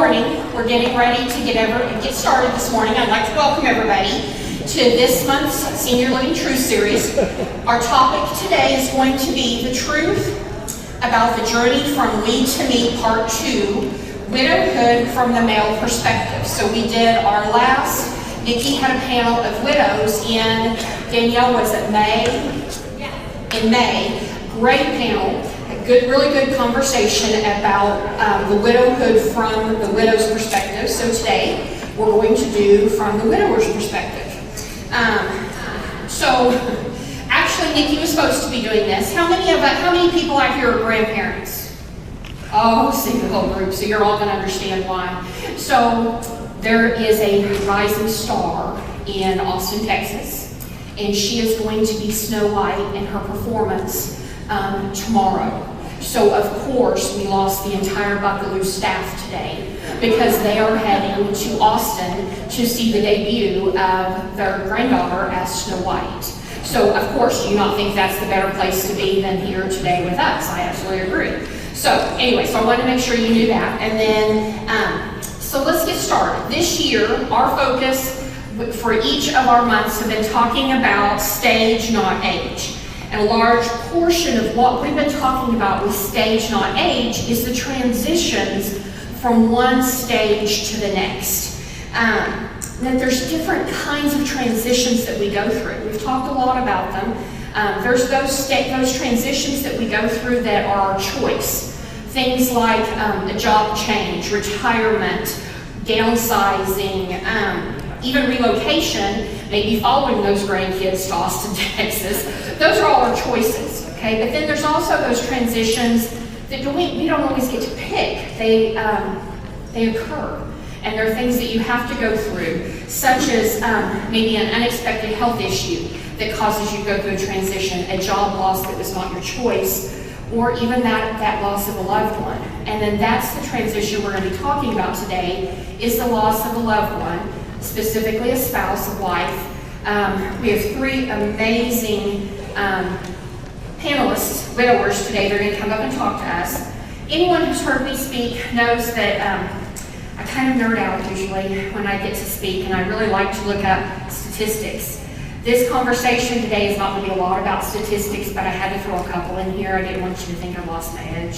morning, we're getting ready to get started this morning. I'd like to welcome everybody to this month's Senior Living Truth Series. Our topic today is going to be the truth about the journey from we to me, part 2, widowhood from the male perspective. So we did our last, Nikki had a panel of widows in, Danielle, was it May? Yeah. In May. Great panel. Really good conversation about the widowhood from the widow's perspective. So today we're going to do from the widower's perspective. So actually, Nikki was supposed to be doing this. How many people out here are grandparents? Oh, see the whole group. So you're all going to understand why. So there is a rising star in Austin, Texas, and she is going to be Snow White in her performance tomorrow. So of course we lost the entire Buckaloo staff today because they are heading to Austin to see the debut of their granddaughter as Snow White. So of course, do you not think that's the better place to be than here today with us? I absolutely agree. So anyway, so I wanted to make sure you knew that. And then, so let's get started. This year, our focus for each of our months have been talking about stage, not age. And a large portion of what we've been talking about with stage, not age, is the transitions from one stage to the next. That there's different kinds of transitions that we go through. We've talked a lot about them. There's those transitions that we go through that are our choice. Things like a job change, retirement, downsizing, even relocation, maybe following those grandkids to Austin, Texas. Those are all our choices, okay? But then there's also those transitions that we don't always get to pick. They occur. And there are things that you have to go through, such as maybe an unexpected health issue that causes you to go through a transition, a job loss that was not your choice, or even that loss of a loved one. And then that's the transition we're going to be talking about today, is the loss of a loved one, specifically a spouse, a wife. We have 3 amazing panelists, widowers today. They're going to come up and talk to us. Anyone who's heard me speak knows that I kind of nerd out usually when I get to speak, and I really like to look up statistics. This conversation today is not going to be a lot about statistics, but I had to throw a couple in here. I didn't want you to think I lost my edge.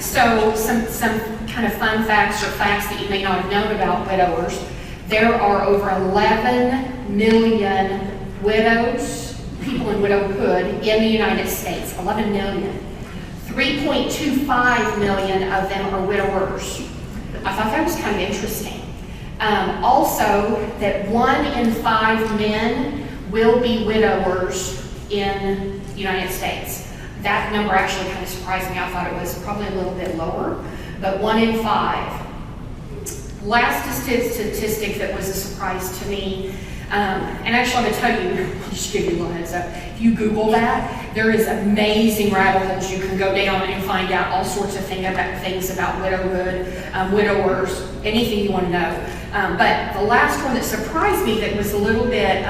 So some kind of fun facts or facts that you may not have known about widowers. There are over 11 million widows, people in widowhood in the United States. 11 million. 3.25 million of them are widowers. I thought that was kind of interesting. Also, that 1 in 5 men will be widowers in the United States. That number actually kind of surprised me. I thought it was probably a little bit lower, but 1 in 5. Last statistic that was a surprise to me, and actually I'm going to tell you, I'll just give you a little heads up. If you Google that, there is amazing rabbit holes you can go down and find out all sorts of things about widowhood, widowers, anything you want to know. But the last one that surprised me that was a little bit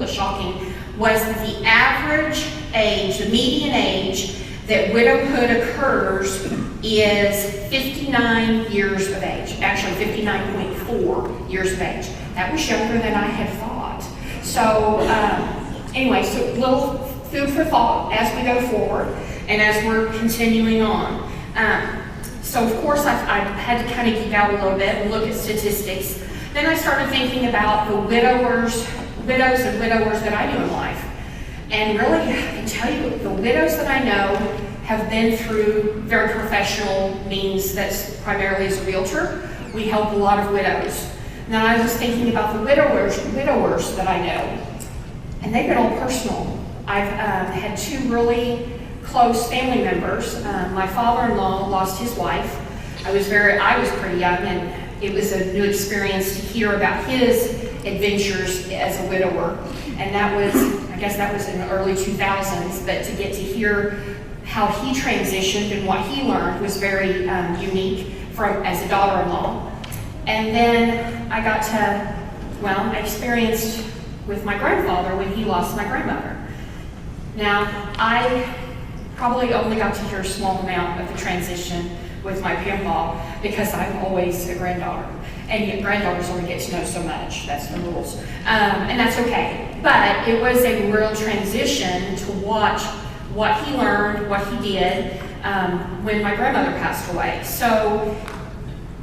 shocking was that the average age, the median age that widowhood occurs is 59 years of age, actually 59.4 years of age. That was younger than I had thought. So anyway, so a little food for thought as we go forward and as we're continuing on. So of course I had to kind of geek out a little bit and look at statistics. Then I started thinking about the widows and widowers that I knew in life. And really, I can tell you, the widows that I know have been through very professional means. That's primarily as a realtor. We help a lot of widows. Now I was thinking about the widowers that I know, and they've been all personal. I've had 2 really close family members. My father-in-law lost his wife. I was pretty young, and it was a new experience to hear about his adventures as a widower. And I guess that was in the early 2000s, but to get to hear how he transitioned and what he learned was very unique as a daughter-in-law. And then I experienced with my grandfather when he lost my grandmother. Now, I probably only got to hear a small amount of the transition with my grandpa because I'm always a granddaughter. And yet granddaughters only get to know so much. That's the rules. And that's okay. But it was a real transition to watch what he learned, what he did when my grandmother passed away. So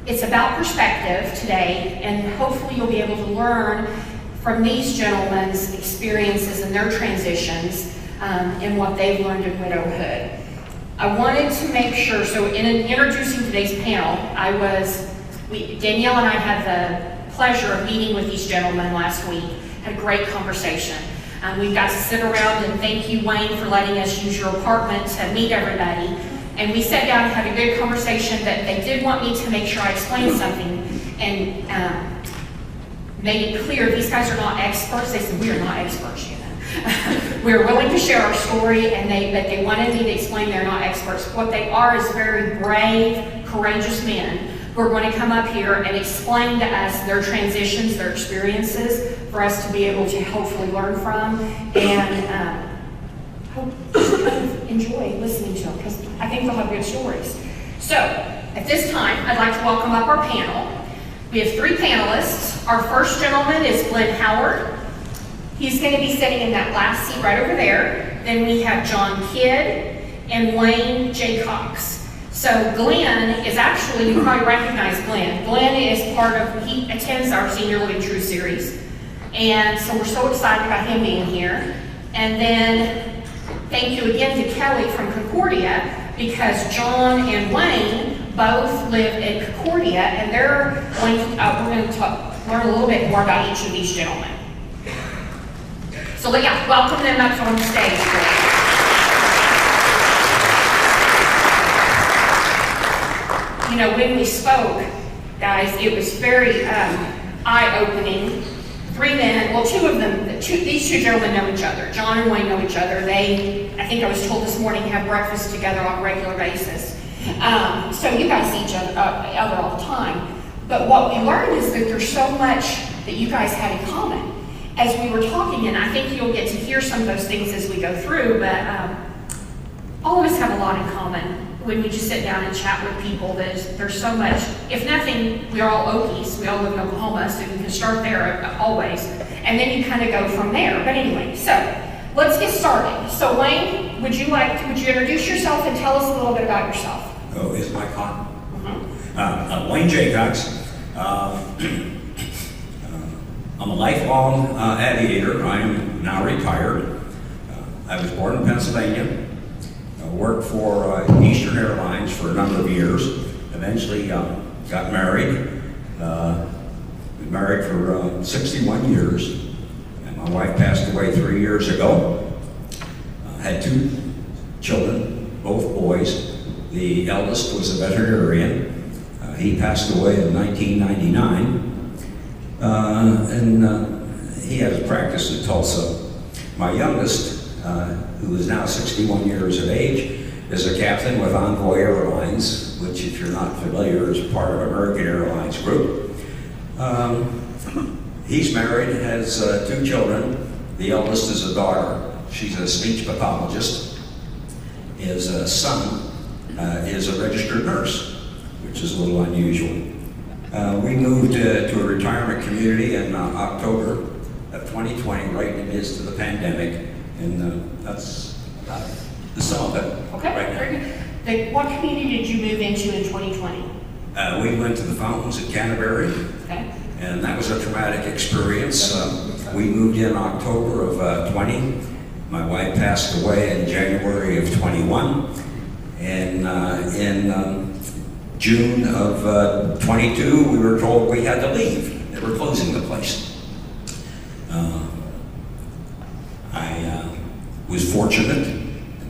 it's about perspective today, and hopefully you'll be able to learn from these gentlemen's experiences and their transitions and what they've learned in widowhood. I wanted to make sure, so in introducing today's panel, Danielle and I had the pleasure of meeting with these gentlemen last week, had a great conversation. We got to sit around and thank you, Wayne, for letting us use your apartment to meet everybody. And we sat down and had a good conversation, but they did want me to make sure I explained something and made it clear these guys are not experts. They said, we are not experts, you know. We're willing to share our story, but they wanted me to explain they're not experts. What they are is very brave, courageous men who are going to come up here and explain to us their transitions, their experiences, for us to be able to hopefully learn from and enjoy listening to them, because I think they'll have good stories. So, at this time, I'd like to welcome up our panel. We have 3 panelists. Our first gentleman is Glenn Howard. He's going to be sitting in that last seat right over there. Then we have John Kidd and Wayne J. Cox. So Glenn is actually, you probably recognize Glenn. Glenn is he attends our Senior Living True series. And so we're so excited about him being here. And then thank you again to Kelly from Concordia, because John and Wayne both live in Concordia, and we're going to learn a little bit more about each of these gentlemen. So yeah, welcome them up on stage, please. You know, when we spoke, guys, it was very eye-opening. 3 men, well, 2 of them, these 2 gentlemen know each other. John and Wayne know each other. I think I was told this morning, have breakfast together on a regular basis. So you guys see each other all the time. But what we learned is that there's so much that you guys had in common. As we were talking, and I think you'll get to hear some of those things as we go through, but all of us have a lot in common. When we just sit down and chat with people, there's so much. If nothing, we are all Okies. We all live in Oklahoma, so you can start there always. And then you kind of go from there. But anyway, so let's get started. So Wayne, would you introduce yourself and tell us a little bit about yourself? Oh, is my con? I'm Wayne J. Cox. I'm a lifelong aviator. I'm now retired. I was born in Pennsylvania. Worked for Eastern Airlines for a number of years. Eventually got married. Been married for 61 years. And my wife passed away 3 years ago. Had 2 children, both boys. The eldest was a veterinarian. He passed away in 1999. And he had his practice in Tulsa. My youngest, who is now 61 years of age, is a captain with Envoy Airlines, which, if you're not familiar, is part of American Airlines Group. He's married, has 2 children. The eldest is a daughter. She's a speech pathologist. His son is a registered nurse, which is a little unusual. We moved to a retirement community in October of 2020, right in the midst of the pandemic. And that's the sum of it. Okay, right very good. What community did you move into in 2020? We went to the Fountains at Canterbury, Okay. and that was a traumatic experience. We moved in October of 20. My wife passed away in January of 21. And in June of 22, we were told we had to leave. They were closing the place. I was fortunate.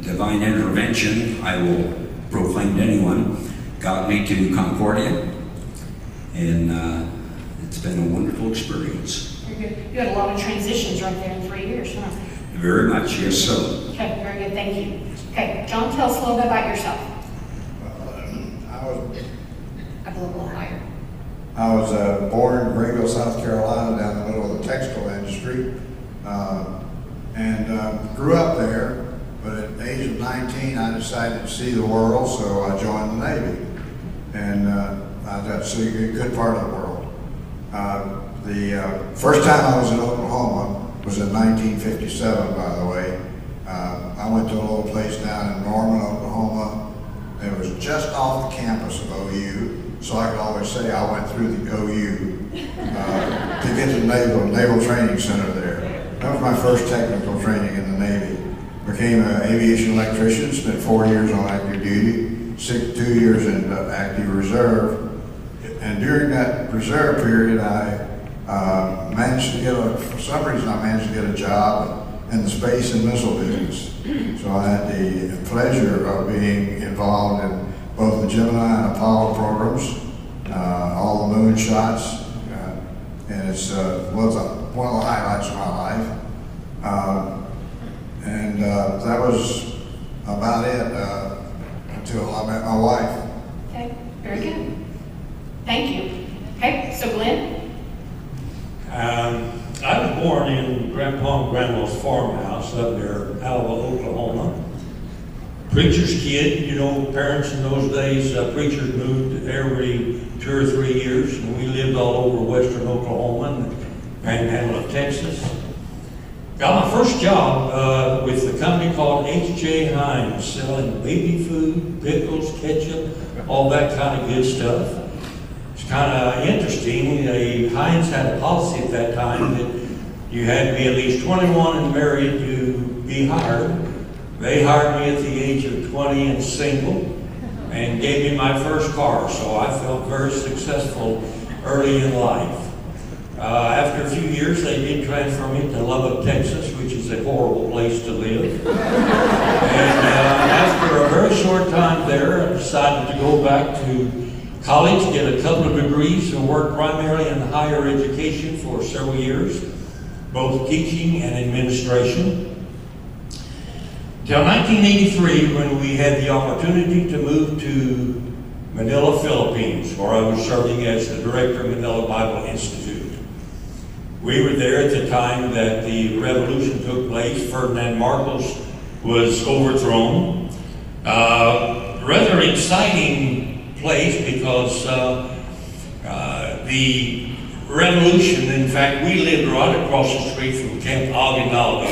Divine intervention, I will proclaim to anyone, got me to Concordia, and it's been a wonderful experience. Very good. You had a lot of transitions right there in 3 years, huh? Very much, yes, sir. Okay, very good, thank you. Okay, John, tell us a little bit about yourself. Up a little higher. I was born in Greenville, South Carolina, down the middle of the textile industry, and grew up there. But at the age of 19, I decided to see the world, so I joined the Navy. and I got to see a good part of the world. The first time I was in Oklahoma was in 1957, by the way. I went to a little place down in Norman, Oklahoma. It was just off the campus of OU, so I could always say I went through the OU to get to the Naval Training Center there. That was my first technical training in the Navy. Became an aviation electrician, spent 4 years on active duty, 2 years in active reserve. And during that reserve period, I managed to get for some reason I managed to get a job in the space and missile business. So I had the pleasure of being involved in both the Gemini and Apollo programs, all the moon shots, and it's was one of the highlights of my life. That was about it until I met my wife. Okay, very good. Thank you. Okay, so Glenn? I was born in Grandpa and Grandma's farmhouse up near Alva, Oklahoma. Preacher's kid, you know, parents in those days, preachers moved every 2 or 3 years, and we lived all over western Oklahoma and the Panhandle of Texas. Got my first job with a company called H.J. Heinz, selling baby food, pickles, ketchup, all that kind of good stuff. It's kind of interesting. Heinz had a policy at that time that you had to be at least 21 and married to be hired. They hired me at the age of 20 and single and gave me my first car, so I felt very successful early in life. After a few years, they did transfer me to Lubbock, Texas, which is a horrible place to live. And after a very short time there, I decided to go back to college, get a couple of degrees, and work primarily in higher education for several years, both teaching and administration. Till 1983, when we had the opportunity to move to Manila, Philippines, where I was serving as the director of Manila Bible Institute. We were there at the time that the revolution took place. Ferdinand Marcos was overthrown. Rather exciting place because the revolution, in fact, we lived right across the street from Camp Aguinaldo,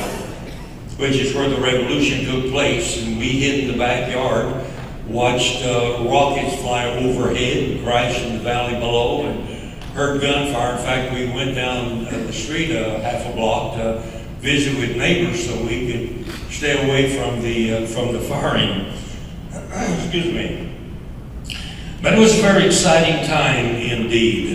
which is where the revolution took place, and we hid in the backyard, watched rockets fly overhead and crash in the valley below, and heard gunfire. In fact, we went down the street half a block to visit with neighbors so we could stay away from the firing. Excuse me. But it was a very exciting time indeed.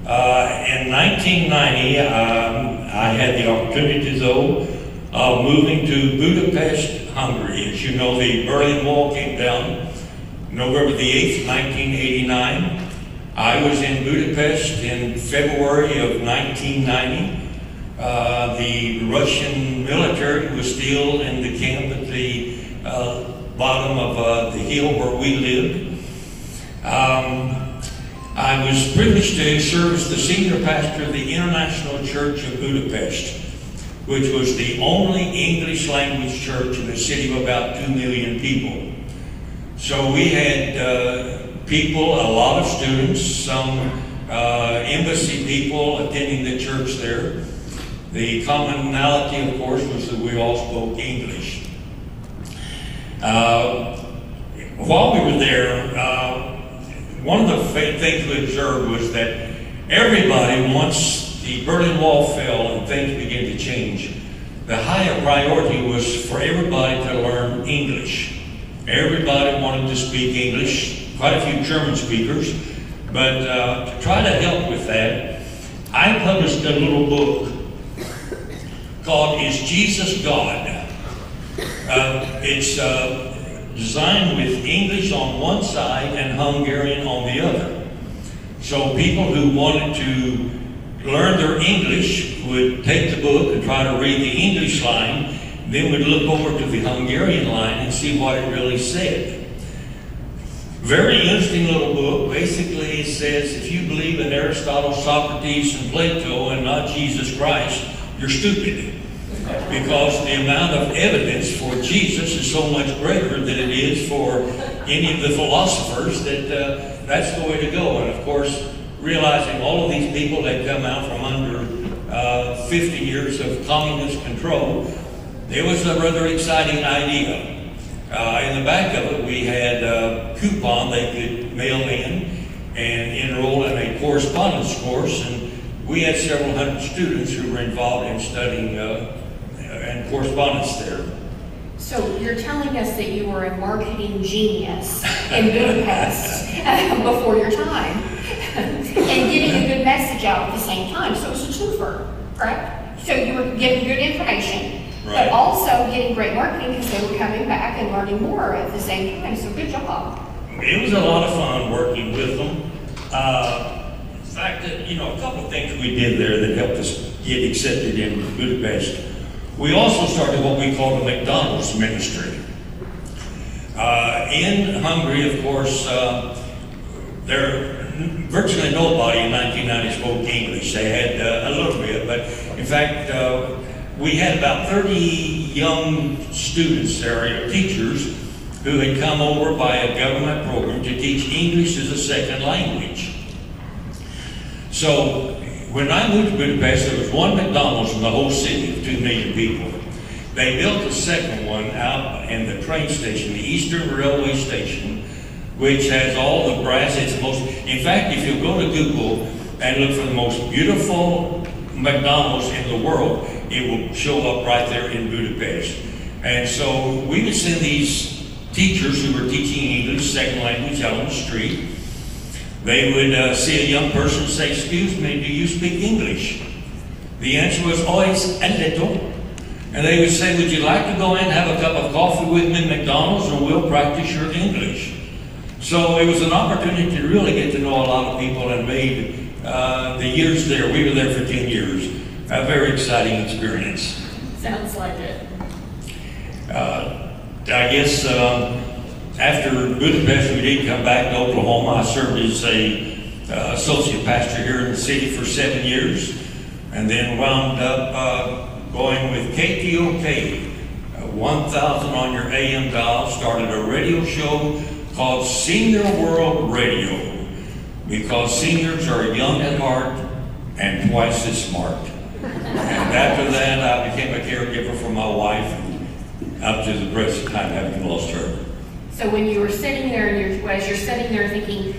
In 1990, I had the opportunity, though, of moving to Budapest, Hungary. As you know, the Berlin Wall came down November the 8th, 1989. I was in Budapest in February of 1990. The Russian military was still in the camp at the bottom of the hill where we lived. I was privileged to serve as the senior pastor of the International Church of Budapest, which was the only English language church in a city of about 2 million people. So we had people, a lot of students, some embassy people attending the church there. The commonality, of course, was that we all spoke English. While we were there, one of the things we observed was that everybody, once the Berlin Wall fell and things began to change, the higher priority was for everybody to learn English. Everybody wanted to speak English. Quite a few German speakers, but to try to help with that, I published a little book called Is Jesus God? It's designed with English on one side and Hungarian on the other. So people who wanted to learn their English would take the book and try to read the English line, then would look over to the Hungarian line and see what it really said. Very interesting little book. Basically, it says if you believe in Aristotle, Socrates, and Plato and not Jesus Christ, you're stupid. Because the amount of evidence for Jesus is so much greater than it is for any of the philosophers that that's the way to go. And of course, realizing all of these people that come out from under 50 years of communist control, it was a rather exciting idea. In the back of it, we had a coupon they could mail in and enroll in a correspondence course, and we had several hundred students who were involved in studying and correspondence there. So you're telling us that you were a marketing genius in Budapest before your time, and getting a good message out at the same time. So it's a twofer, correct? So you were getting good information, Right. but also getting great marketing because they were coming back and learning more at the same time. So good job. It was a lot of fun working with them. In fact, a couple of things we did there that helped us get accepted in Budapest. We also started what we call the McDonald's ministry. In Hungary, of course, virtually nobody in 1990 spoke English. They had a little bit, but in fact, we had about 30 young students there, teachers, who had come over by a government program to teach English as a second language. So when I moved to Budapest, there was one McDonald's in the whole city of 2 million people. They built a second one out in the train station, the Eastern Railway Station, which has all the brass. It's the most, in fact, if you go to Google and look for the most beautiful McDonald's in the world, it will show up right there in Budapest. And so we would send these teachers who were teaching English, second language, out on the street. They would see a young person say, "Excuse me, do you speak English?" The answer was always a little. And they would say, "Would you like to go in and have a cup of coffee with me at McDonald's, and we'll practice your English?" So it was an opportunity to really get to know a lot of people, and made the years there, we were there for 10 years, a very exciting experience. Sounds like it. I guess after Budapest, we did come back to Oklahoma. I served as a associate pastor here in the city for 7 years, and then wound up going with KTOK, 1000 on your AM dial, started a radio show called Senior World Radio, because seniors are young at heart and twice as smart. And after that, I became a caregiver for my wife, up to the present time, having lost her. So when you were sitting there, as you're sitting there thinking,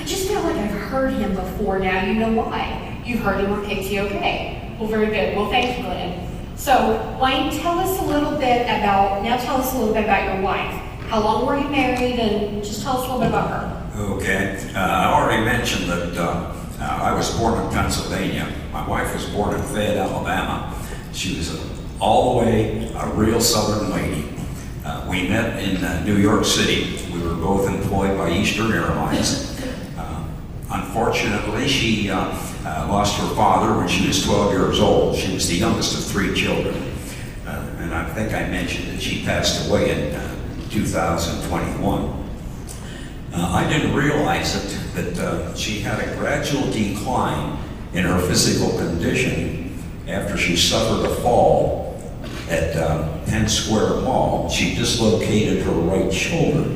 I just feel like I've heard him before, now you know why. You've heard him on KTOK. Well, very good. Well, thank you, Glenn. So, Wayne, tell us a little bit about your wife. How long were you married, and just tell us a little bit about her. Okay. I already mentioned that I was born in Pennsylvania. My wife was born in Fayette, Alabama. She was all the way a real Southern lady. We met in New York City. We were both employed by Eastern Airlines. Unfortunately, she lost her father when she was 12 years old. She was the youngest of 3 children. And I think I mentioned that she passed away in 2021. I didn't realize it, that she had a gradual decline in her physical condition after she suffered a fall at Penn Square Mall. She dislocated her right shoulder,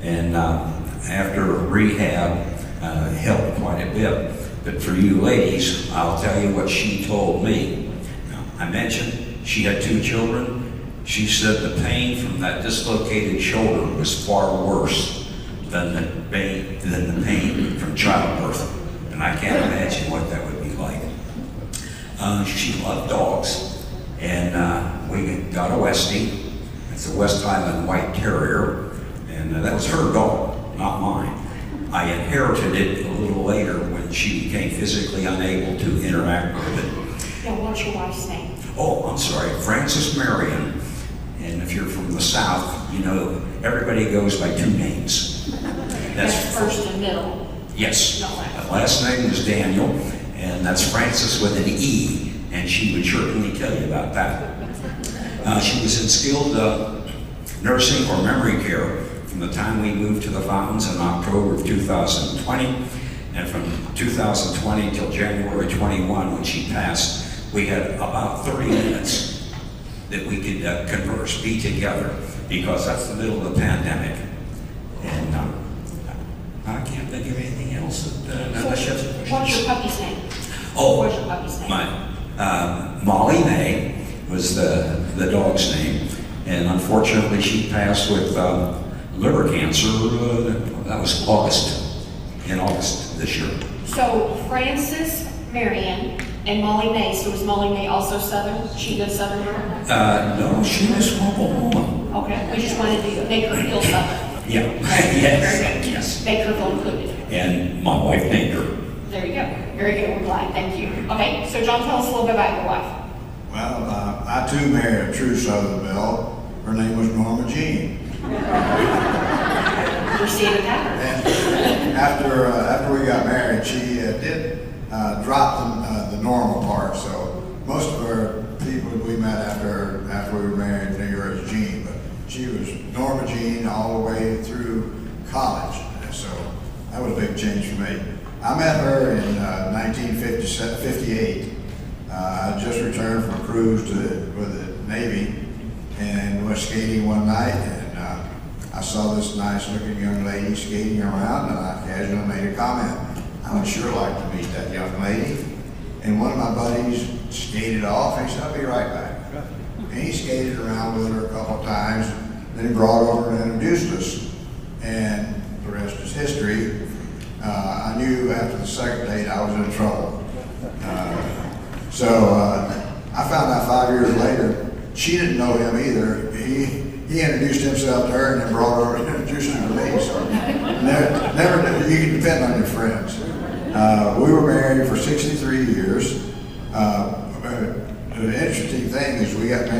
and after rehab helped quite a bit. But for you ladies, I'll tell you what she told me. I mentioned she had 2 children. She said the pain from that dislocated shoulder was far worse than the pain from childbirth. And I can't imagine what that would be like. She loved dogs, and we got a Westie. It's a West Highland White Terrier, and that was her dog, not mine. I inherited it a little later when she became physically unable to interact with it. Now, what's your wife's name? Oh, I'm sorry, Frances Marion. And if you're from the South, you know everybody goes by 2 names. That's first and middle. Yes. Not last. My last name is Daniel, and that's Frances with an E, and she would certainly tell you about that. She was in skilled nursing or memory care from the time we moved to the Fountains in October of 2020, and from 2020 till January 21, when she passed, we had about 30 minutes that we could converse, be together, because that's the middle of the pandemic. What's your puppy's name? Oh, What's your puppy's name? Molly May was the dog's name, and unfortunately she passed with liver cancer. That was in August this year. So Frances Marion and Molly May, so was Molly May also Southern? She good Southern girl? No, she was from Oklahoma. Okay, we just wanted to make her feel Southern. Yeah, yes. Make her feel included. And my wife named her. There you go. Very good, we're glad, thank you. Okay, so John, tell us a little bit about your wife. Well, I too married a true Southern belle. Her name was Norma Jean. We're seeing a pattern. And after we got married, she did drop the normal part. So most of our people we met after we were married knew her as Jean, but she was Norma Jean all the way through college. And so that was a big change for me. I met her in 1958. I just returned from a cruise with the Navy and was skating one night, and I saw this nice looking young lady skating around, and I casually made a comment. I would sure like to meet that young lady. And one of my buddies skated off, and he said, I'll be right back. And he skated around with her a couple of times, then he brought over and introduced us. And the rest is history. I knew after the second date I was in trouble. So I found out 5 years later, she didn't know him either. He introduced himself to her and then brought her and introduced her to me. So never you can depend on your friends. We were married for 63 years. The interesting thing is we met in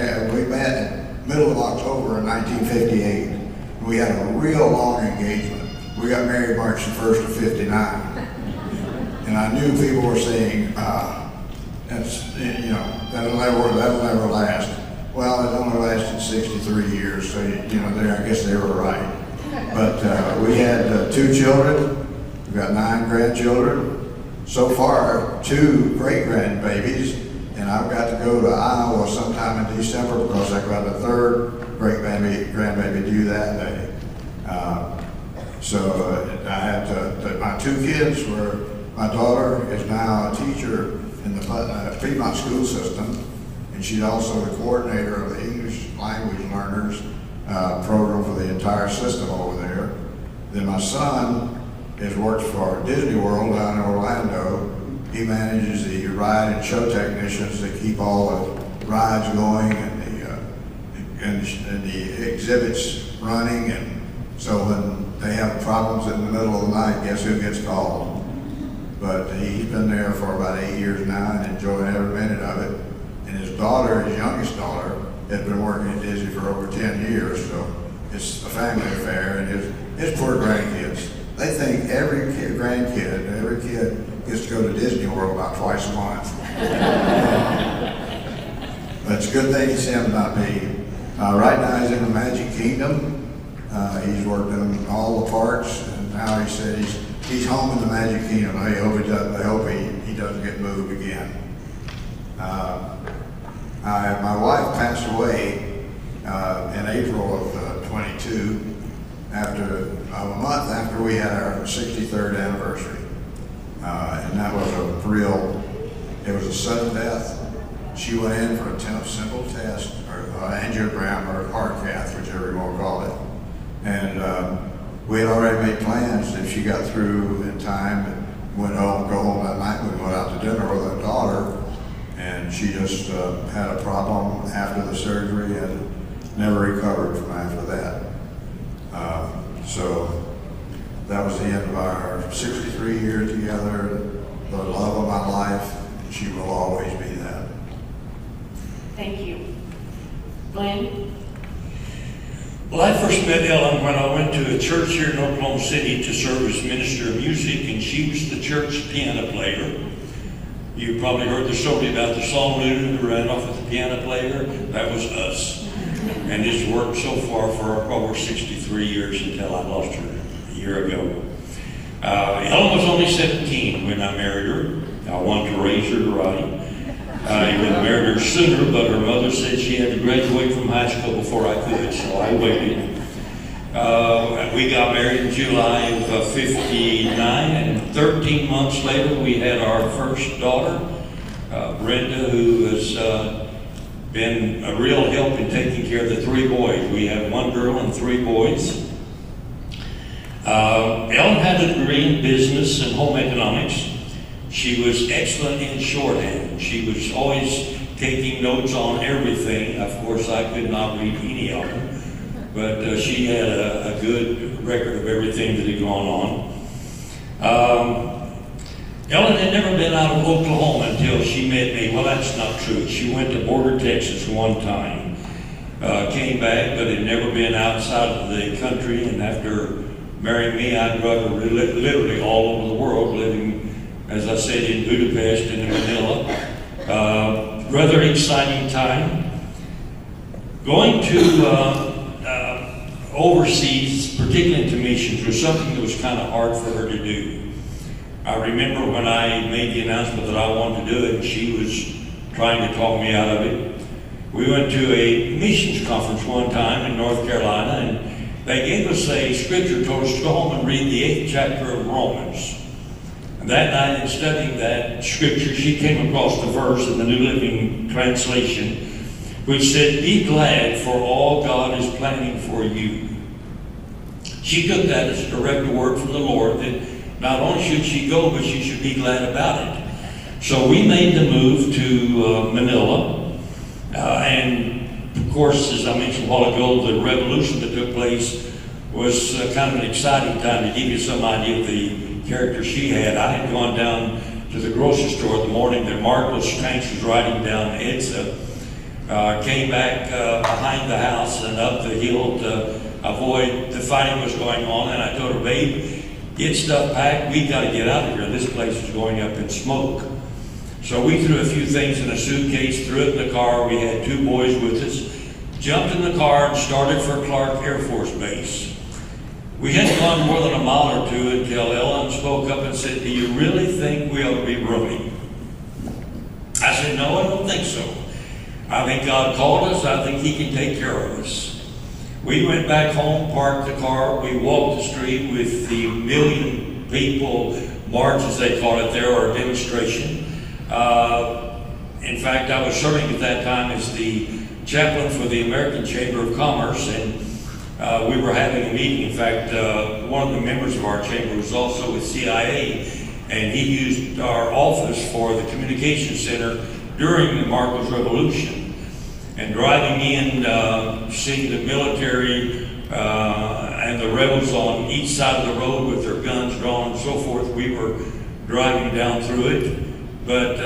the middle of October in 1958. We had a real long engagement. We got married March the 1st of 59. And I knew people were saying, that'll never last. Well, it only lasted 63 years, so I guess they were right. But we had 2 children. We've got 9 grandchildren. So far, 2 great-grandbabies, and I've got to go to Iowa sometime in December because I got a 3rd great-grandbaby due that day. So I had my 2 kids my daughter is now a teacher in the Piedmont school system, and she's also the coordinator of the English language learners program for the entire system over there. Then my son works for Disney World down in Orlando. He manages the ride and show technicians that keep all the rides going and the exhibits running. And so when they have problems in the middle of the night, guess who gets called? But he's been there for about 8 years now and enjoying every minute of it. And his youngest daughter, has been working at Disney for over 10 years, so it's a family affair. And his poor grandkids, they think every kid gets to go to Disney World about twice a month. But it's a good thing it's him, not me. Right now he's in the Magic Kingdom. He's worked in all the parks, and now he said he's home in the Magic Kingdom. I hope he doesn't get moved again. My wife passed away in April of 22, after a month after we had our 63rd anniversary. And that was it was a sudden death. She went in for a simple test, or angiogram, or heart cath, whichever you want to call it. And we had already made plans if she got through in time and go home that night. We went out to dinner with her daughter, and she just had a problem after the surgery and never recovered from after that. So that was the end of our 63 years together, the love of my life, and she will always be that. Thank you. Glenn? Well, I first met Ellen when I went to a church here in Oklahoma City to serve as minister of music, and she was the church piano player. You probably heard the story about the song leader who ran off with the piano player. That was us. And it's worked so far for over 63 years until I lost her a year ago. Ellen was only 17 when I married her. I wanted to raise her right. I would have married her sooner, but her mother said she had to graduate from high school before I could, so I waited. We got married in July of 59, and 13 months later we had our first daughter, Brenda, who has been a real help in taking care of the 3 boys. We have 1 girl and 3 boys. Ellen had a degree in business and home economics. She was excellent in shorthand. She was always taking notes on everything. Of course, I could not read any of them, but she had a good record of everything that had gone on. Ellen had never been out of Oklahoma until she met me. Well, that's not true. She went to Border, Texas one time, came back, but had never been outside of the country. And after marrying me, I drug her literally all over the world, living, as I said, in Budapest and in Manila. Rather exciting time. Going to overseas, particularly into missions, was something that was kind of hard for her to do. I remember when I made the announcement that I wanted to do it, and she was trying to talk me out of it. We went to a missions conference one time in North Carolina, and they gave us a scripture, told us to go home and read the 8th chapter of Romans. And that night, in studying that scripture, she came across the verse in the New Living Translation, which said, "Be glad, for all God is planning for you." She took that as a direct word from the Lord that not only should she go, but she should be glad about it. So we made the move to Manila. And of course, as I mentioned a while ago, the revolution that took place was kind of an exciting time. To give you some idea of the character she had, I had gone down to the grocery store the morning that Marcos Tanks was riding down Edsa. Came back behind the house and up the hill to avoid the fighting was going on, and I told her, "Babe, get stuff packed, we got to get out of here. This place is going up in smoke." So we threw a few things in a suitcase, threw it in the car. We had 2 boys with us, jumped in the car and started for Clark Air Force Base. We hadn't gone more than a mile or 2 until Ellen spoke up and said, "Do you really think we ought to be roaming?" I said, "No, I don't think so. I think God called us. I think He can take care of us." We went back home, parked the car. We walked the street with the million people march, as they call it there, or demonstration. In fact, I was serving at that time as the chaplain for the American Chamber of Commerce, and we were having a meeting. In fact, one of the members of our chamber was also with CIA, and he used our office for the communication center during the Marcos Revolution. And driving in, seeing the military and the rebels on each side of the road with their guns drawn and so forth, we were driving down through it, but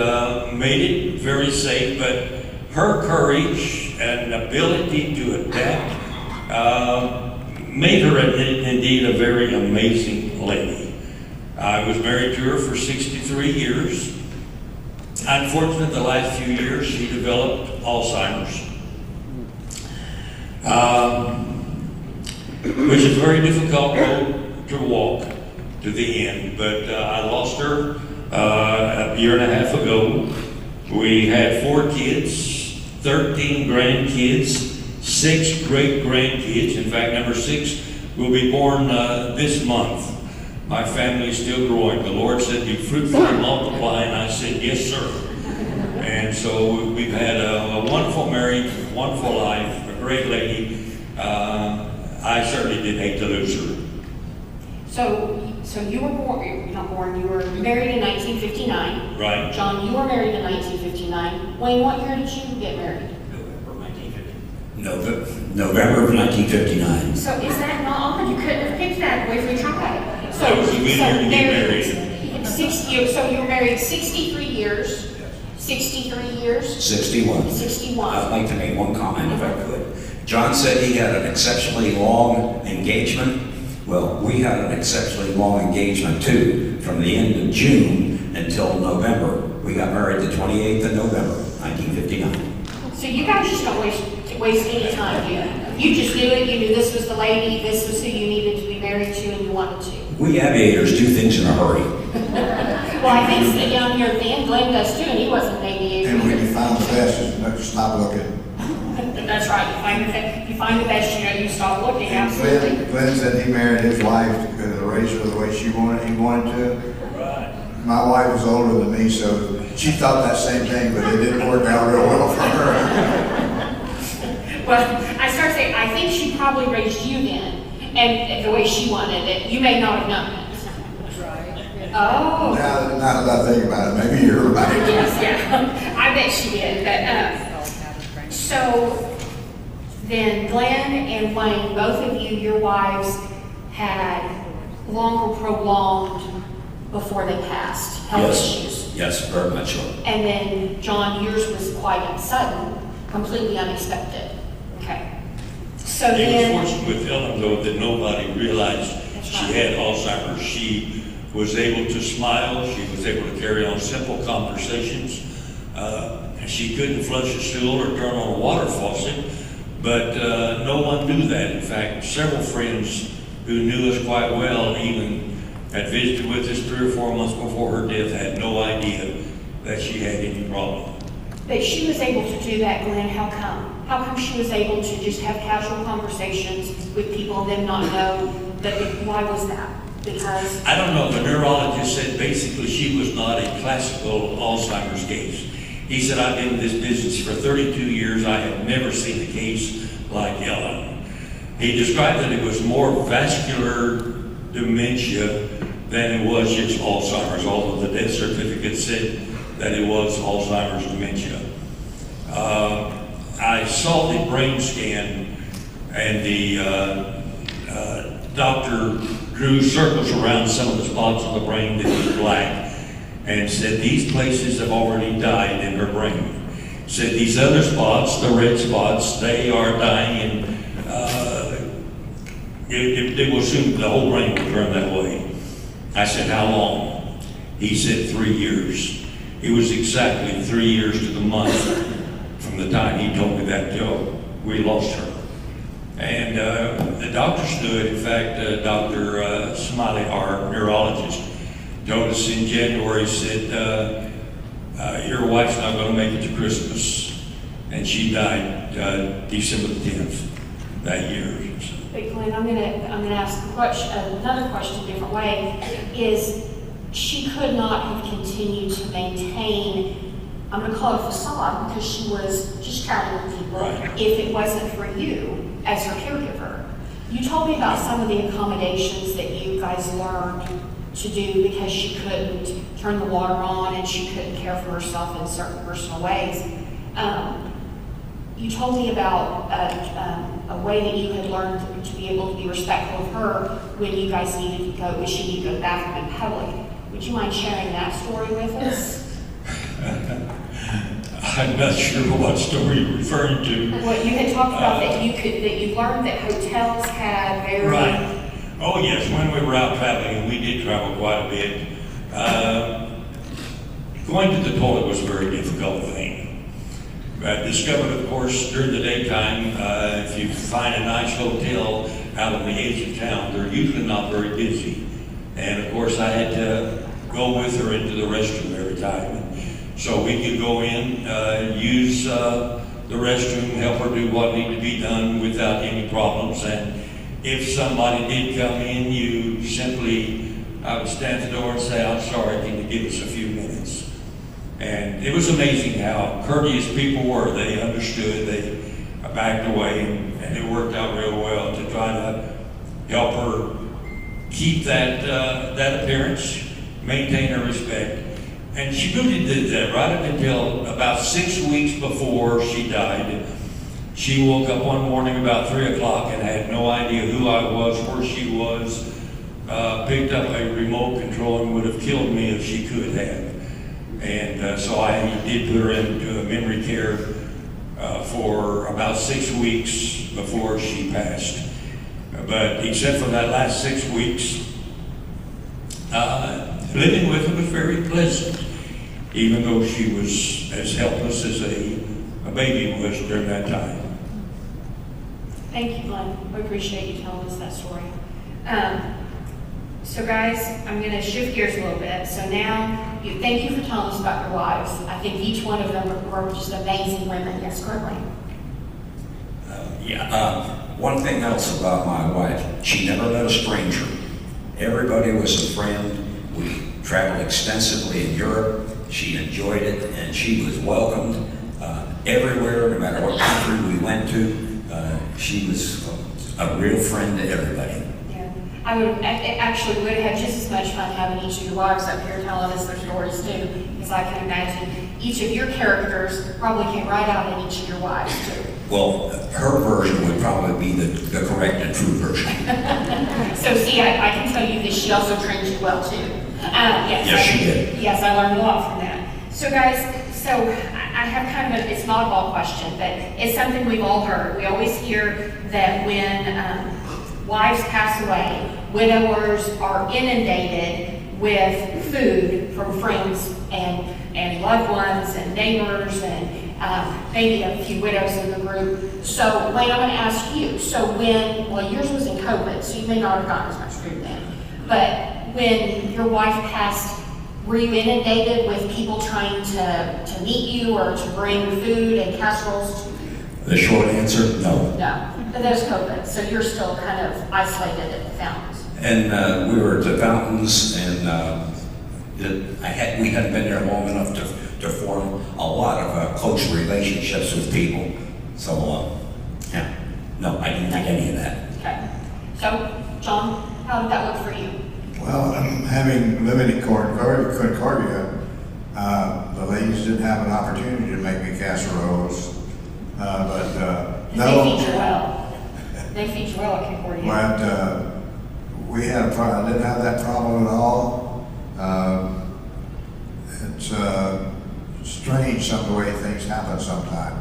made it very safe. But her courage and ability to adapt made her indeed a very amazing lady. I was married to her for 63 years. Unfortunately, the last few years, she developed Alzheimer's, which is a very difficult road to walk to the end. But I lost her a year and a half ago. We had 4 kids, 13 grandkids, 6 great-grandkids. In fact, number 6 will be born this month. My family is still growing. The Lord said, "Be fruitful and multiply," and I said, "Yes, sir." And so we've had a wonderful marriage, a wonderful life, a great lady. I certainly didn't hate to lose her. So you were born, not born, you were married in 1959. Right. John, you were married in 1959. Wayne, what year did you get married? November of 1959. So is that not odd? You couldn't have picked that if we tried. So, That was a good year to get married. 60, so you were married 63 years. 63 years? 61. 61. I'd like to make one comment if I could. John said he had an exceptionally long engagement. Well, we had an exceptionally long engagement too, from the end of June until November. We got married the 28th of November, 1959. So you guys just don't waste any time, do you? You just knew it, you knew this was the lady, this was who you needed to be married to, and you wanted to. We aviators do things in a hurry. Well, I think down here at the end, Glenn does too, and he wasn't an aviator. And when you found the fastest, stop looking. That's right, you find the best, you stop looking, absolutely. Glenn said he married his wife because to raise her the way he wanted to. Right. My wife was older than me, so she thought that same thing, but it didn't work out real well for her. Well, I start saying, I think she probably raised you then, and the way she wanted it. You may not have known it. Oh. Now that I think about it, maybe you're right. Yes, yeah. I bet she did. But so then Glenn and Wayne, both of you, your wives had longer prolonged before they passed health issues. Yes, very much so. And then John, yours was quite sudden, completely unexpected. Okay. So He was then, fortunate with Ellen, though, that nobody realized That's she right. had Alzheimer's. She was able to smile. She was able to carry on simple conversations. And she couldn't flush a stool or turn on a water faucet, but no one knew that. In fact, several friends who knew us quite well, even had visited with us 3 or 4 months before her death, had no idea that she had any problem. but she was able to do that, Glenn. How come? How come she was able to just have casual conversations with people and then not know that? Why was that? Because I don't know, the neurologist said basically she was not a classical Alzheimer's case. He said, I've been in this business for 32 years. I have never seen a case like Ellen. He described that it was more vascular dementia than it was just Alzheimer's, although the death certificate said that it was Alzheimer's dementia. I saw the brain scan, and the doctor drew circles around some of the spots on the brain that was black, and said these places have already died in her brain. Said these other spots, the red spots, they are dying, and it will soon, the whole brain will turn that way. I said, how long? He said 3 years. It was exactly 3 years to the month from the time he told me that till we lost her. And the doctors knew it. In fact, Dr. Smiley, our neurologist, told us in January, said, your wife's not going to make it to Christmas. And she died December the 10th that year. but Glenn, I'm gonna ask another question a different way. Is she could not have continued to maintain, I'm gonna call it a facade, because she was just traveling with people, Right. if it wasn't for you as her caregiver. You told me about some of the accommodations that you guys learned to do because she couldn't turn the water on and she couldn't care for herself in certain personal ways. You told me about a way that you had learned to be able to be respectful of her when you guys needed to go, when she needed to go to the bathroom in public. Would you mind sharing that story with us? I'm not sure what story you're referring to. What you had talked about that you learned that hotels had very. Right. Oh, yes, when we were out traveling, and we did travel quite a bit, going to the toilet was a very difficult thing. I discovered, of course, during the daytime, if you find a nice hotel out on the edge of town, they're usually not very busy. And of course, I had to go with her into the restroom every time. So we could go in, use the restroom, help her do what needed to be done without any problems. And if somebody did come in, I would stand at the door and say, I'm sorry, can you give us a few minutes? And it was amazing how courteous people were. They understood, they backed away, and it worked out real well to try to help her keep that appearance, maintain her respect. And she really did that right up until about 6 weeks before she died. She woke up one morning about 3 o'clock and had no idea who I was, where she was, picked up a remote control and would have killed me if she could have. And so I did put her into a memory care for about 6 weeks before she passed. But except for that last 6 weeks, living with her was very pleasant, even though she was as helpless as a baby was during that time. Thank you, Glenn. We appreciate you telling us that story. So guys, I'm going to shift gears a little bit. So now, thank you for telling us about your wives. I think each one of them were just amazing women. Yes, Glenn? One thing else about my wife, she never met a stranger. Everybody was a friend. We traveled extensively in Europe. She enjoyed it, and she was welcomed everywhere, no matter what country we went to. She was a real friend to everybody. Yeah. Actually would have just as much fun having each of your wives up here telling us their stories too, because I can imagine each of your characters probably came right out in each of your wives too. Well, her version would probably be the correct and true version. So see, I can tell you that she also trained you well too. Yes, she did. Yes, I learned a lot from that. So guys, I have kind of it's an oddball question, but it's something we've all heard. We always hear that when wives pass away, widowers are inundated with food from friends and loved ones and neighbors and maybe a few widows in the group. So Wayne, I'm going to ask you. So well, yours was in COVID, so you may not have gotten as much food then. But when your wife passed, were you inundated with people trying to meet you or to bring food and casseroles? The short answer, no. No, but there's COVID, so you're still kind of isolated at the fountains. And we were at the fountains, and we hadn't been there long enough to form a lot of close relationships with people. So, yeah, no, I didn't think any of that. Okay. So, John, how did that look for you? Well, having lived in Concordia, the ladies didn't have an opportunity to make me casseroles, but no. They feed you well. They feed you well at Concordia. But we had a problem. I didn't have that problem at all. It's strange some of the way things happen sometimes,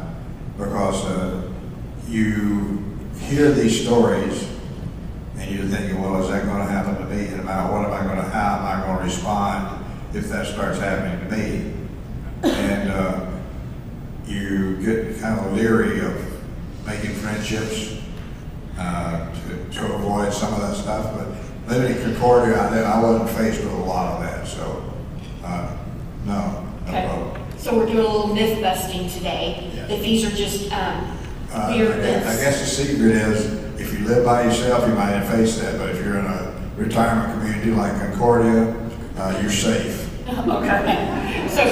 because you hear these stories and you're thinking, well, is that going to happen to me? And how am I going to respond if that starts happening to me? And you get kind of leery of making friendships to avoid some of that stuff. But living in Concordia, I wasn't faced with a lot of that, so no problem. So we're doing a little myth busting today. Yeah. That these are just weird myths. I guess the secret is, if you live by yourself, you might face that, but if you're in a retirement community like Concordia, you're safe. Okay. So,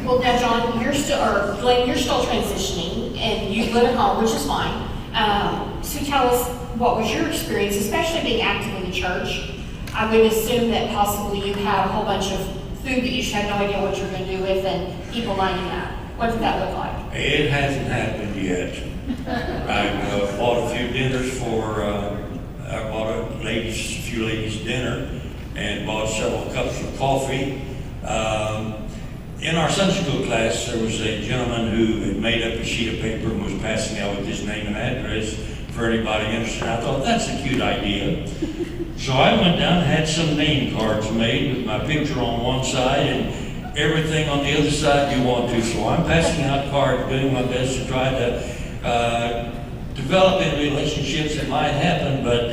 well, now, John, Blaine, you're still transitioning, and you live at home, which is fine. So tell us, what was your experience, especially being active in the church? I would assume that possibly you had a whole bunch of food that you just had no idea what you were going to do with, and people lining up. What did that look like? It hasn't happened yet. I bought a few dinners I bought a few ladies dinner and bought several cups of coffee. In our Sunday school class, there was a gentleman who had made up a sheet of paper and was passing out with his name and address for anybody interested. I thought, that's a cute idea. So I went down and had some name cards made with my picture on one side and everything on the other side you want to. So I'm passing out cards, doing my best to try to develop any relationships that might happen, but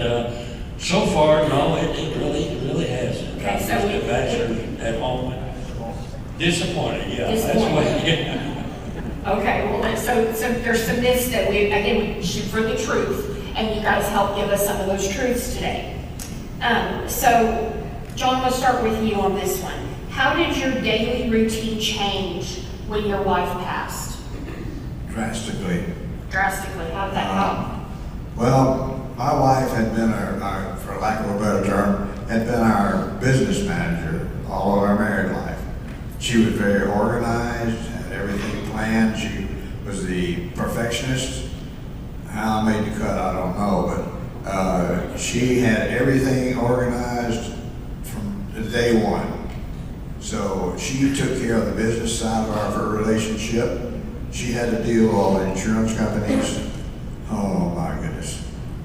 so far, no, it really hasn't. Okay, so I'm just a bachelor at home. Disappointed, yeah. Disappointed. That's what, yeah. Okay, well, so there's some myths that we shoot for the truth, and you guys help give us some of those truths today. So, John, we'll start with you on this one. How did your daily routine change when your wife passed? Drastically. Drastically, how did that help? Well, my wife had been for lack of a better term, had been our business manager all of our married life. She was very organized, had everything planned. She was the perfectionist. How I made the cut, I don't know, but she had everything organized from the day one. So she took care of the business side of our relationship. She had to deal with all the insurance companies. Oh my goodness.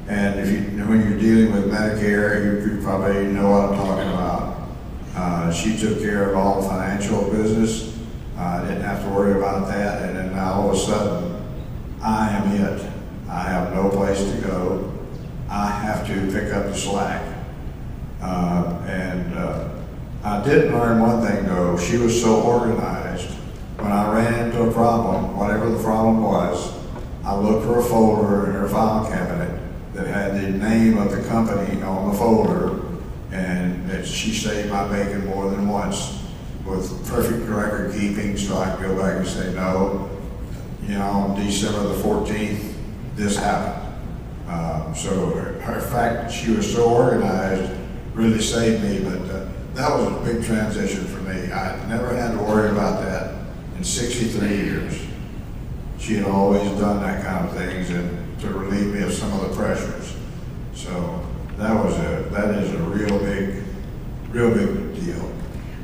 And when you're dealing with Medicare, you probably know what I'm talking about. She took care of all the financial business. I didn't have to worry about that. And then now all of a sudden, I am it. I have no place to go. I have to pick up the slack. I did learn one thing though. She was so organized. When I ran into a problem, whatever the problem was, I looked for a folder in her file cabinet that had the name of the company on the folder, and that she saved my bacon more than once with perfect record keeping, so I could go back and say, no, you know, on December the 14th, this happened. So her fact that she was so organized really saved me, but that was a big transition for me. I never had to worry about that in 63 years. She had always done that kind of things and to relieve me of some of the pressures. So that is a real big deal.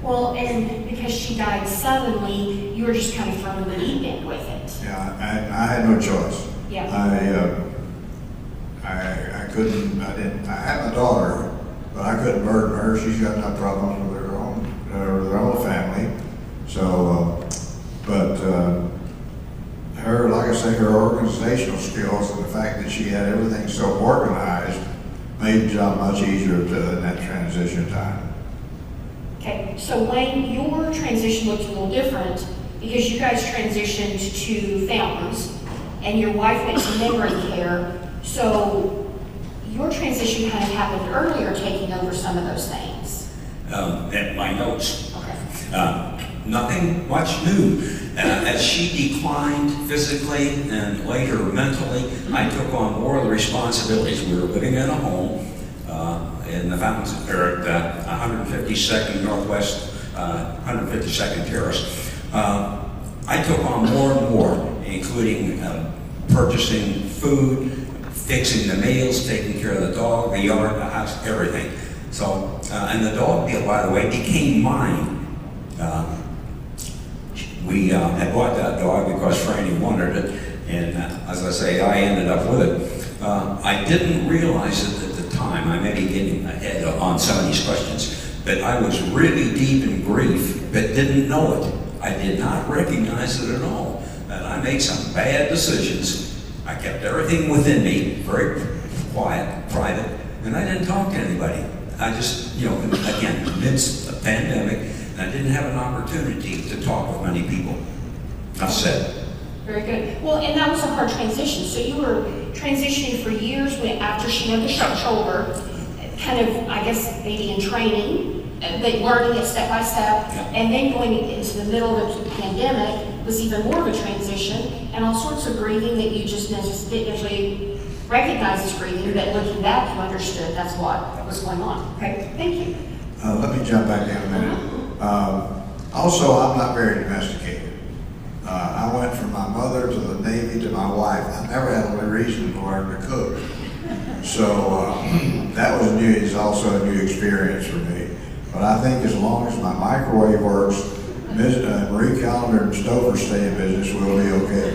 Well, and because she died suddenly, you were just kind of thrown in the deep end with it. Yeah, and I had no choice. Yeah. I had my daughter, but I couldn't burden her. She's got enough problems with her own family. So, her, like I say, her organizational skills and the fact that she had everything so organized made the job much easier in that transition time. Okay, so Wayne, your transition looked a little different because you guys transitioned to Fountains and your wife went to memory care. So your transition kind of happened earlier, taking over some of those things. At my notes. Okay. Nothing much new. As she declined physically and later mentally, I took on more of the responsibilities. We were living in a home in the Fountains, or at 152nd Northwest, 152nd Terrace. I took on more and more, including purchasing food, fixing the meals, taking care of the dog, the yard, the house, everything. So, and the dog deal, by the way, became mine. We had bought that dog because Franny wanted it, and as I say, I ended up with it. I didn't realize it at the time. I may be getting ahead on some of these questions, but I was really deep in grief, but didn't know it. I did not recognize it at all. And I made some bad decisions. I kept everything within me, very quiet, private, and I didn't talk to anybody. I just, you know, again, amidst the pandemic, and I didn't have an opportunity to talk with many people. Enough said. Very good. Well, and that was a hard transition. So you were transitioning for years after she had the shoulder, kind of, I guess, maybe in training, but learning it step by step, and then going into the middle of the pandemic was even more of a transition, and all sorts of grieving that you just didn't usually recognize as grieving, but looking back, you understood that's what was going on. Okay, thank you. Let me jump back in a minute. Also, I'm not very domesticated. I went from my mother to the Navy to my wife. I never had any reason to learn to cook. So that was new. It's also a new experience for me. But I think as long as my microwave works, Marie Callender and Stover stay in business, we'll be okay.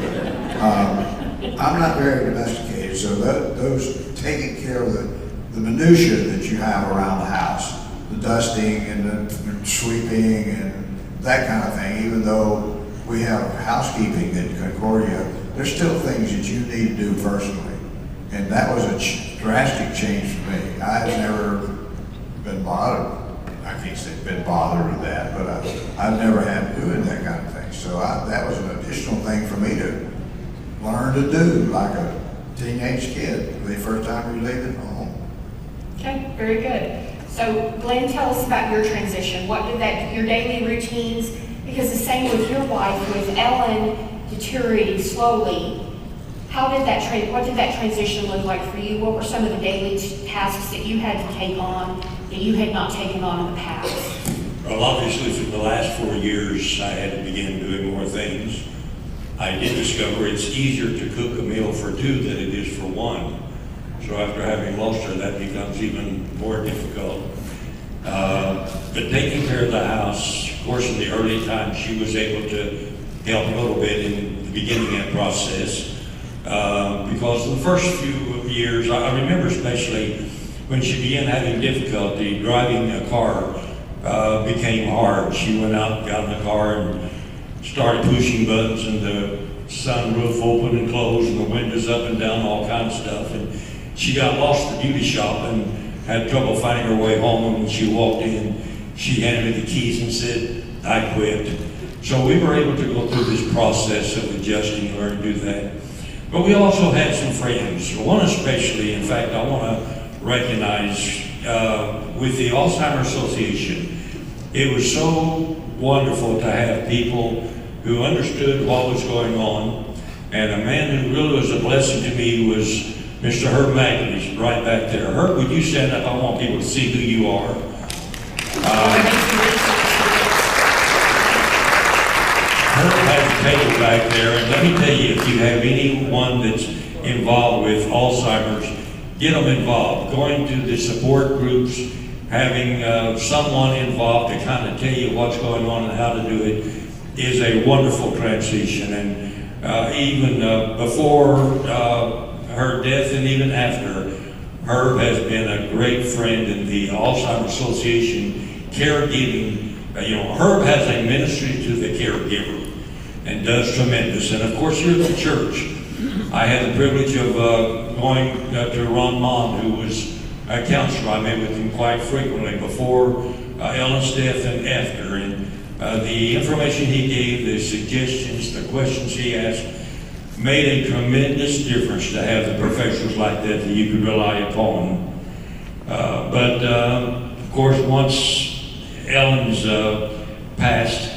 I'm not very domesticated, so those taking care of the minutia that you have around the house, the dusting and the sweeping and that kind of thing, even though we have housekeeping at Concordia, there's still things that you need to do personally. And that was a drastic change for me. I had never been bothered. I can't say been bothered with that, but I've never had to do that kind of thing. So that was an additional thing for me to learn to do, like a teenage kid, the first time you leave it home. Okay, very good. So Glenn, tell us about your transition. What did your daily routines, because the same with your wife, with Ellen deteriorating slowly, what did that transition look like for you? What were some of the daily tasks that you had to take on that you had not taken on in the past? Well, obviously, for the last 4 years, I had to begin doing more things. I did discover it's easier to cook a meal for two than it is for one. So after having lost her, that becomes even more difficult. But taking care of the house, of course, in the early times, she was able to help a little bit in the beginning of that process. Because in the first few years, I remember especially when she began having difficulty driving a car, became hard. She went out, got in the car, and started pushing buttons, and the sunroof open and closed, and the windows up and down, all kinds of stuff. And she got lost at the beauty shop and had trouble finding her way home. And when she walked in, she handed me the keys and said, "I quit." So we were able to go through this process of adjusting, learn to do that. But we also had some friends, one especially, in fact, I want to recognize with the Alzheimer's Association. It was so wonderful to have people who understood what was going on. And a man who really was a blessing to me was Mr. Herb McAleese, right back there. Herb, would you stand up? I want people to see who you are. Herb has a table back there, and let me tell you, if you have anyone that's involved with Alzheimer's, get them involved. Going to the support groups, having someone involved to kind of tell you what's going on and how to do it is a wonderful transition. And even before her death and even after, Herb has been a great friend in the Alzheimer's Association caregiving. Herb has a ministry to the caregiver and does tremendous. And of course, here at the church, I had the privilege of going to Ron Mond, who was a counselor. I met with him quite frequently before Ellen's death and after. And the information he gave, the suggestions, the questions he asked, made a tremendous difference to have the professionals like that you could rely upon. But of course, once Ellen's passed,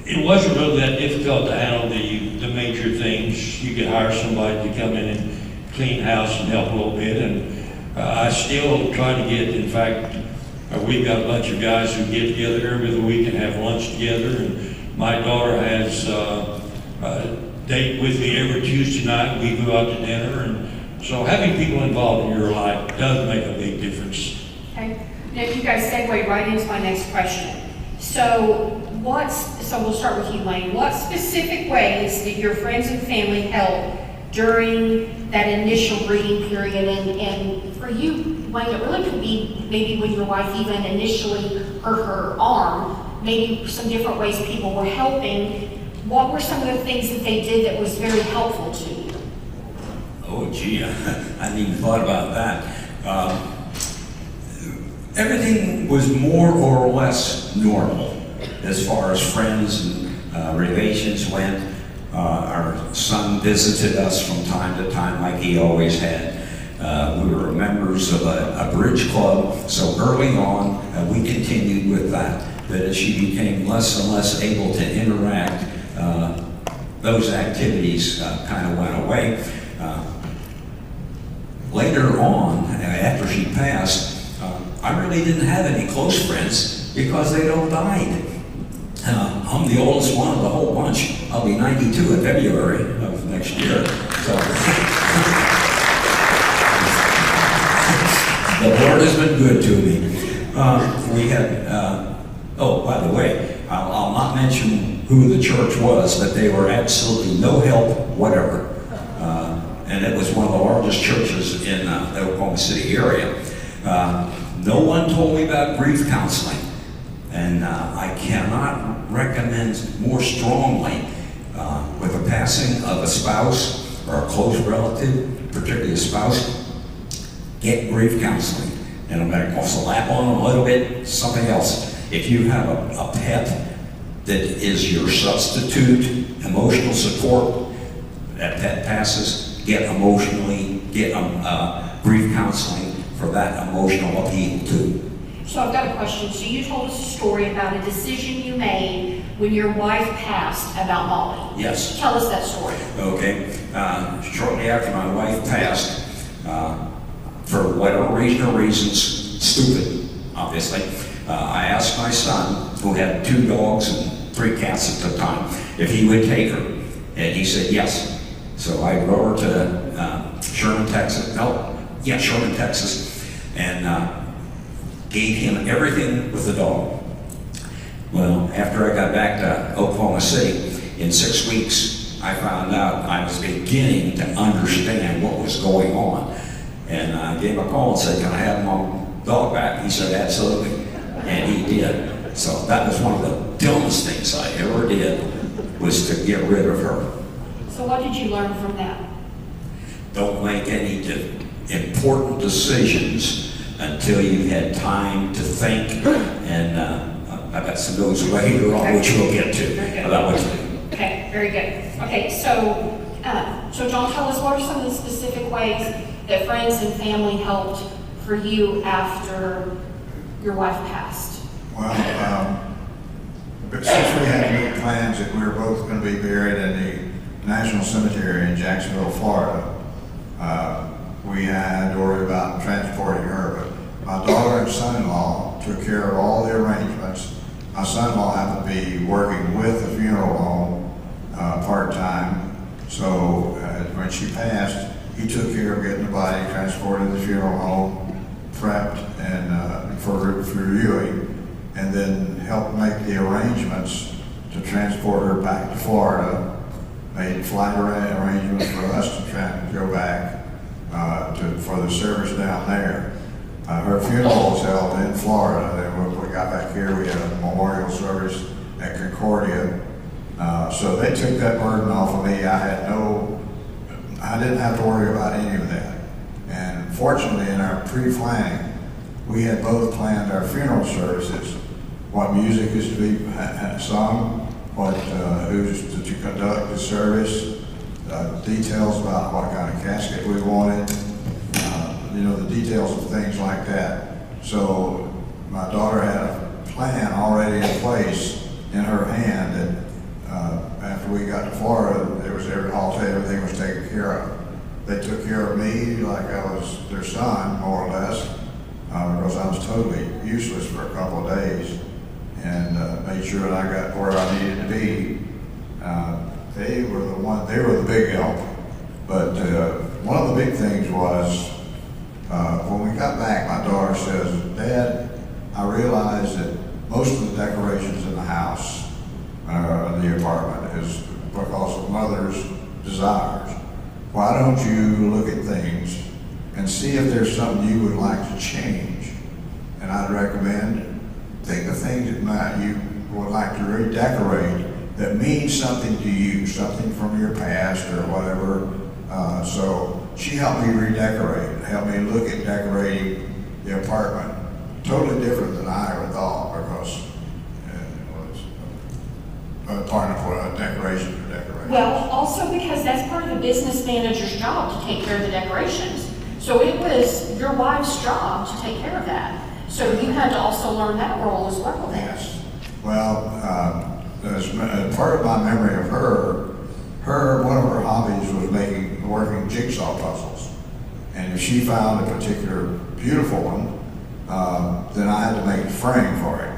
it wasn't really that difficult to handle the major things. You could hire somebody to come in and clean house and help a little bit. And I still try to get, in fact, we've got a bunch of guys who get together every other week and have lunch together. And my daughter has a date with me every Tuesday night. We go out to dinner. And so having people involved in your life does make a big difference. Okay. Now you guys segue right into my next question. So we'll start with you, Wayne. What specific ways did your friends and family help during that initial grieving period? And for you, Wayne, it really could be maybe when your wife even initially hurt her arm, maybe some different ways people were helping. What were some of the things that they did that was very helpful to you? Oh, gee, I hadn't even thought about that. Everything was more or less normal as far as friends and relations went. Our son visited us from time to time like he always had. We were members of a bridge club, so early on we continued with that. But as she became less and less able to interact, those activities kind of went away. Later on, after she passed, I really didn't have any close friends because they'd all died. I'm the oldest one of the whole bunch. I'll be 92 in February of next year. So the Lord has been good to me. We had, oh, by the way, I'll not mention who the church was, but they were absolutely no help whatever. And it was one of the largest churches in the Oklahoma City area. No one told me about grief counseling. And I cannot recommend more strongly with the passing of a spouse or a close relative, particularly a spouse, get grief counseling. And I'm going to slap on them a little bit, something else. If you have a pet that is your substitute emotional support, that pet passes, get grief counseling for that emotional appeal too. So I've got a question. So you told us a story about a decision you made when your wife passed about Molly. Yes. Tell us that story. Okay. Shortly after my wife passed, for whatever reason or reasons, stupid, obviously, I asked my son, who had 2 dogs and 3 cats at the time, if he would take her. And he said yes. So I drove her to Sherman, Texas. Sherman, Texas. And gave him everything with the dog. Well, after I got back to Oklahoma City, in 6 weeks, I found out I was beginning to understand what was going on. And I gave him a call and said, can I have my dog back? He said, absolutely. And he did. So that was one of the dumbest things I ever did, was to get rid of her. So what did you learn from that? Don't make any important decisions until you had time to think, and I've got some notes later on which we'll get to about what to do. Okay. Okay, very good. Okay, so John, tell us, what are some of the specific ways that friends and family helped for you after your wife passed? Well, but since we had made plans that we were both going to be buried in the National Cemetery in Jacksonville, Florida, we had to worry about transporting her. But my daughter and son-in-law took care of all the arrangements. My son-in-law happened to be working with the funeral home part-time. So when she passed, he took care of getting the body transported to the funeral home, prepped and for viewing, and then helped make the arrangements to transport her back to Florida, made flight arrangements for us to go back for the service down there. Her funeral was held in Florida. Then when we got back here, we had a memorial service at Concordia. So they took that burden off of me. I didn't have to worry about any of that. And fortunately, in our pre-planning, we had both planned our funeral services, what music is to be sung, who's to conduct the service, details about what kind of casket we wanted, the details of things like that. So my daughter had a plan already in place in her hand that after we got to Florida, everything was taken care of. They took care of me like I was their son, more or less, because I was totally useless for a couple of days, and made sure that I got where I needed to be. They were the big help. But one of the big things was, when we got back, my daughter says, "Dad, I realized that most of the decorations in the house, the apartment, is because of Mother's desires. Why don't you look at things and see if there's something you would like to change?" And I'd recommend, think of things that you would like to redecorate that means something to you, something from your past or whatever. So she helped me redecorate, helped me look at decorating the apartment. Totally different than I ever thought, because it was part of decoration for decoration. Well, also because that's part of the business manager's job to take care of the decorations. So it was your wife's job to take care of that. So you had to also learn that role as well then. Yes. Well, as part of my memory of one of her hobbies was working jigsaw puzzles. And if she found a particular beautiful one, then I had to make a frame for it.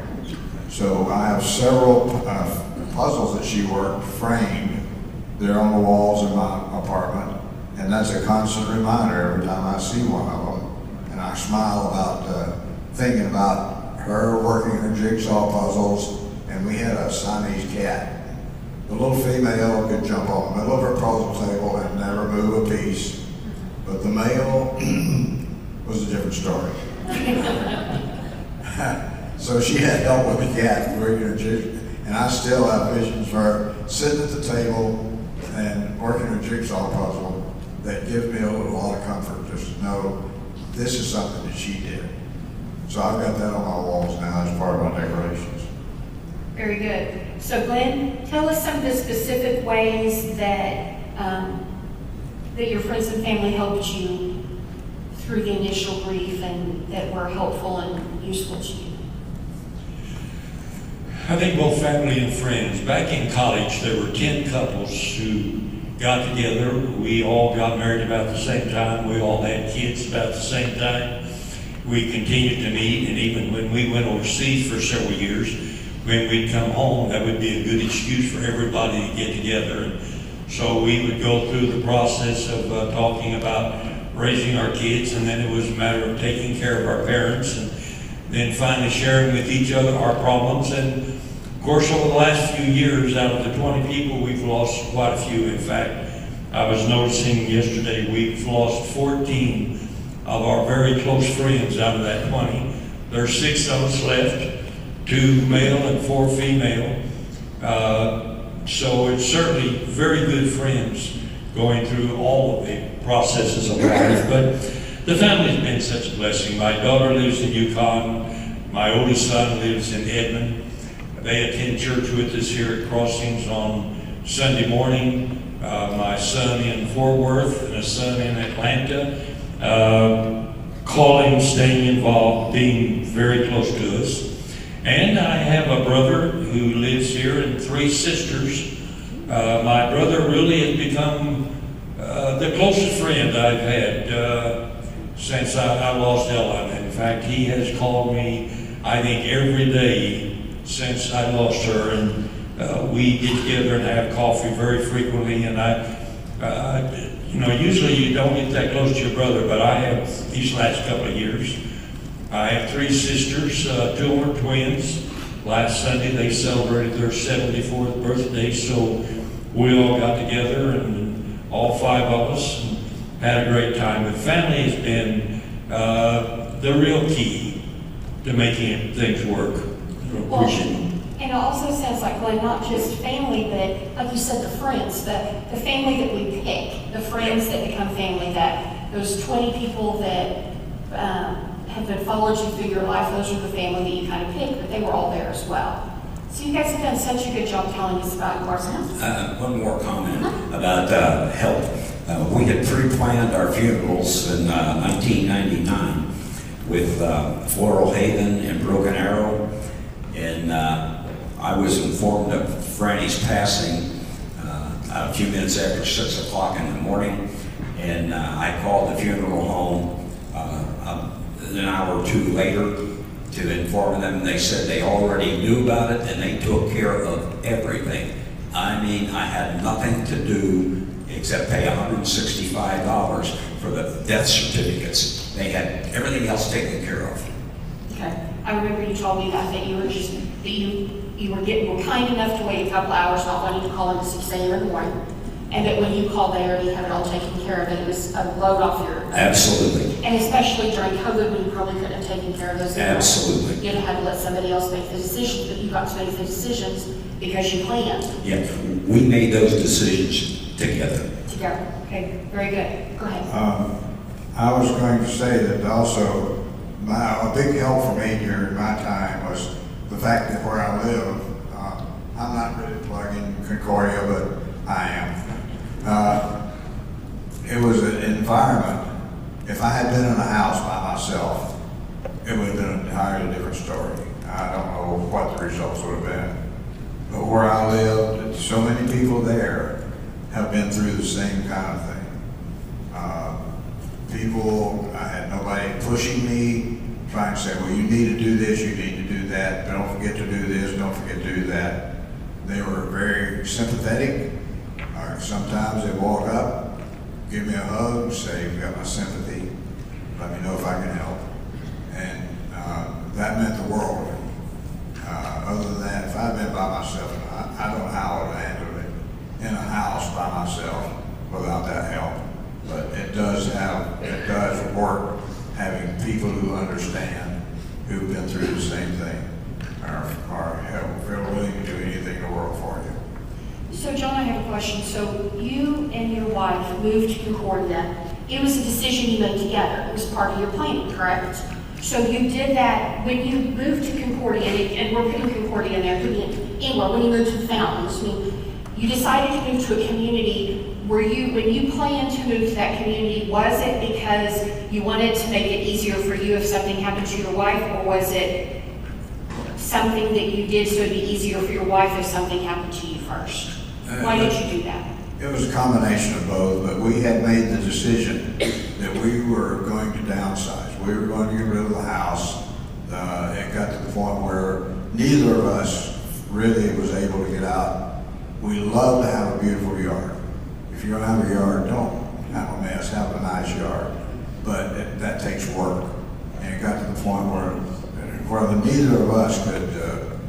So I have several puzzles that she worked framed. They're on the walls in my apartment, and that's a constant reminder every time I see one of them. And I smile about thinking about her working her jigsaw puzzles. And we had a Siamese cat. The little female could jump on the middle of her puzzle table and never move a piece, but the male was a different story. So she had help with the cat working her jigsaw, and I still have visions for her sitting at the table and working her jigsaw puzzle that gives me a lot of comfort just to know this is something that she did. So I've got that on my walls now as part of my decorations. Very good. So Glenn, tell us some of the specific ways that that your friends and family helped you through the initial grief and that were helpful and useful to you. I think both family and friends. Back in college, there were 10 couples who got together. We all got married about the same time. We all had kids about the same time. We continued to meet, and even when we went overseas for several years, when we'd come home, that would be a good excuse for everybody to get together. And so we would go through the process of talking about raising our kids, and then it was a matter of taking care of our parents, and then finally sharing with each other our problems. And of course, over the last few years, out of the 20 people, we've lost quite a few. In fact, I was noticing yesterday we've lost 14 of our very close friends out of that 20. There's 6 of us left. 2 male and 4 female. So it's certainly very good friends going through all of the processes of life. But the family's been such a blessing. My daughter lives in Yukon. My oldest son lives in Edmond. They attend church with us here at Crossings on Sunday morning. My son in Fort Worth and a son in Atlanta, calling, staying involved, being very close to us. And I have a brother who lives here and 3 sisters. My brother really has become the closest friend I've had since I lost Ellen. In fact, he has called me, I think, every day since I lost her, and we get together and have coffee very frequently. And usually you don't get that close to your brother, but I have these last couple of years. I have 3 sisters, 2 of them are twins. Last Sunday they celebrated their 74th birthday, so we all got together, and all 5 of us had a great time. But family has been the real key to making things work. Well, and it also sounds like, Glenn, not just family, but like you said, the friends, the family that we pick, the friends that become family, that those 20 people that have been followed you through your life, those are the family that you kind of pick, but they were all there as well. So you guys have done such a good job telling us about yours. One more comment about help. We had pre-planned our funerals in 1999 with Floral Haven and Broken Arrow, and I was informed of Franny's passing a few minutes after 6 o'clock in the morning, and I called the funeral home an hour or 2 later to inform them, and they said they already knew about it and they took care of everything. I mean, I had nothing to do except pay $165 for the death certificates. They had everything else taken care of. Okay. I remember you told me that you were just, that you were kind enough to wait a couple hours, not wanting to call in at 6 a.m. in the morning, and that when you called, they already had it all taken care of, and it was a load off your... Absolutely. And especially during COVID, when you probably couldn't have taken care of those. Absolutely. You had to let somebody else make the decisions, but you got to make the decisions because you planned. Yeah, we made those decisions together. Together. Okay, very good. Go ahead. I was going to say that also, a big help for me during my time was the fact that where I live, I'm not really plugging Concordia, but I am. It was an environment. If I had been in a house by myself, it would have been an entirely different story. I don't know what the results would have been. But where I lived, so many people there have been through the same kind of thing. I had nobody pushing me, trying to say, well, you need to do this, you need to do that, don't forget to do this, don't forget to do that. They were very sympathetic. Sometimes they'd walk up, give me a hug, say, you've got my sympathy, let me know if I can help. And that meant the world to me. Other than that, if I'd been by myself, I don't know how I would have handled it in a house by myself without that help. But it does work having people who understand, who've been through the same thing, are willing to do anything in the world for you. So John, I have a question. So you and your wife moved to Concordia. It was a decision you made together. It was part of your planning, correct? So you did that when you moved to Concordia, and we're putting Concordia in there, anywhere, when you moved to the Fountains. I mean, you decided to move to a community. When you planned to move to that community, was it because you wanted to make it easier for you if something happened to your wife, or was it something that you did so it'd be easier for your wife if something happened to you first? Why did you do that? It was a combination of both, but we had made the decision that we were going to downsize. We were going to get rid of the house. It got to the point where neither of us really was able to get out. We love to have a beautiful yard. If you're gonna have a yard, don't have a mess, have a nice yard. But that takes work. And it got to the point where neither of us could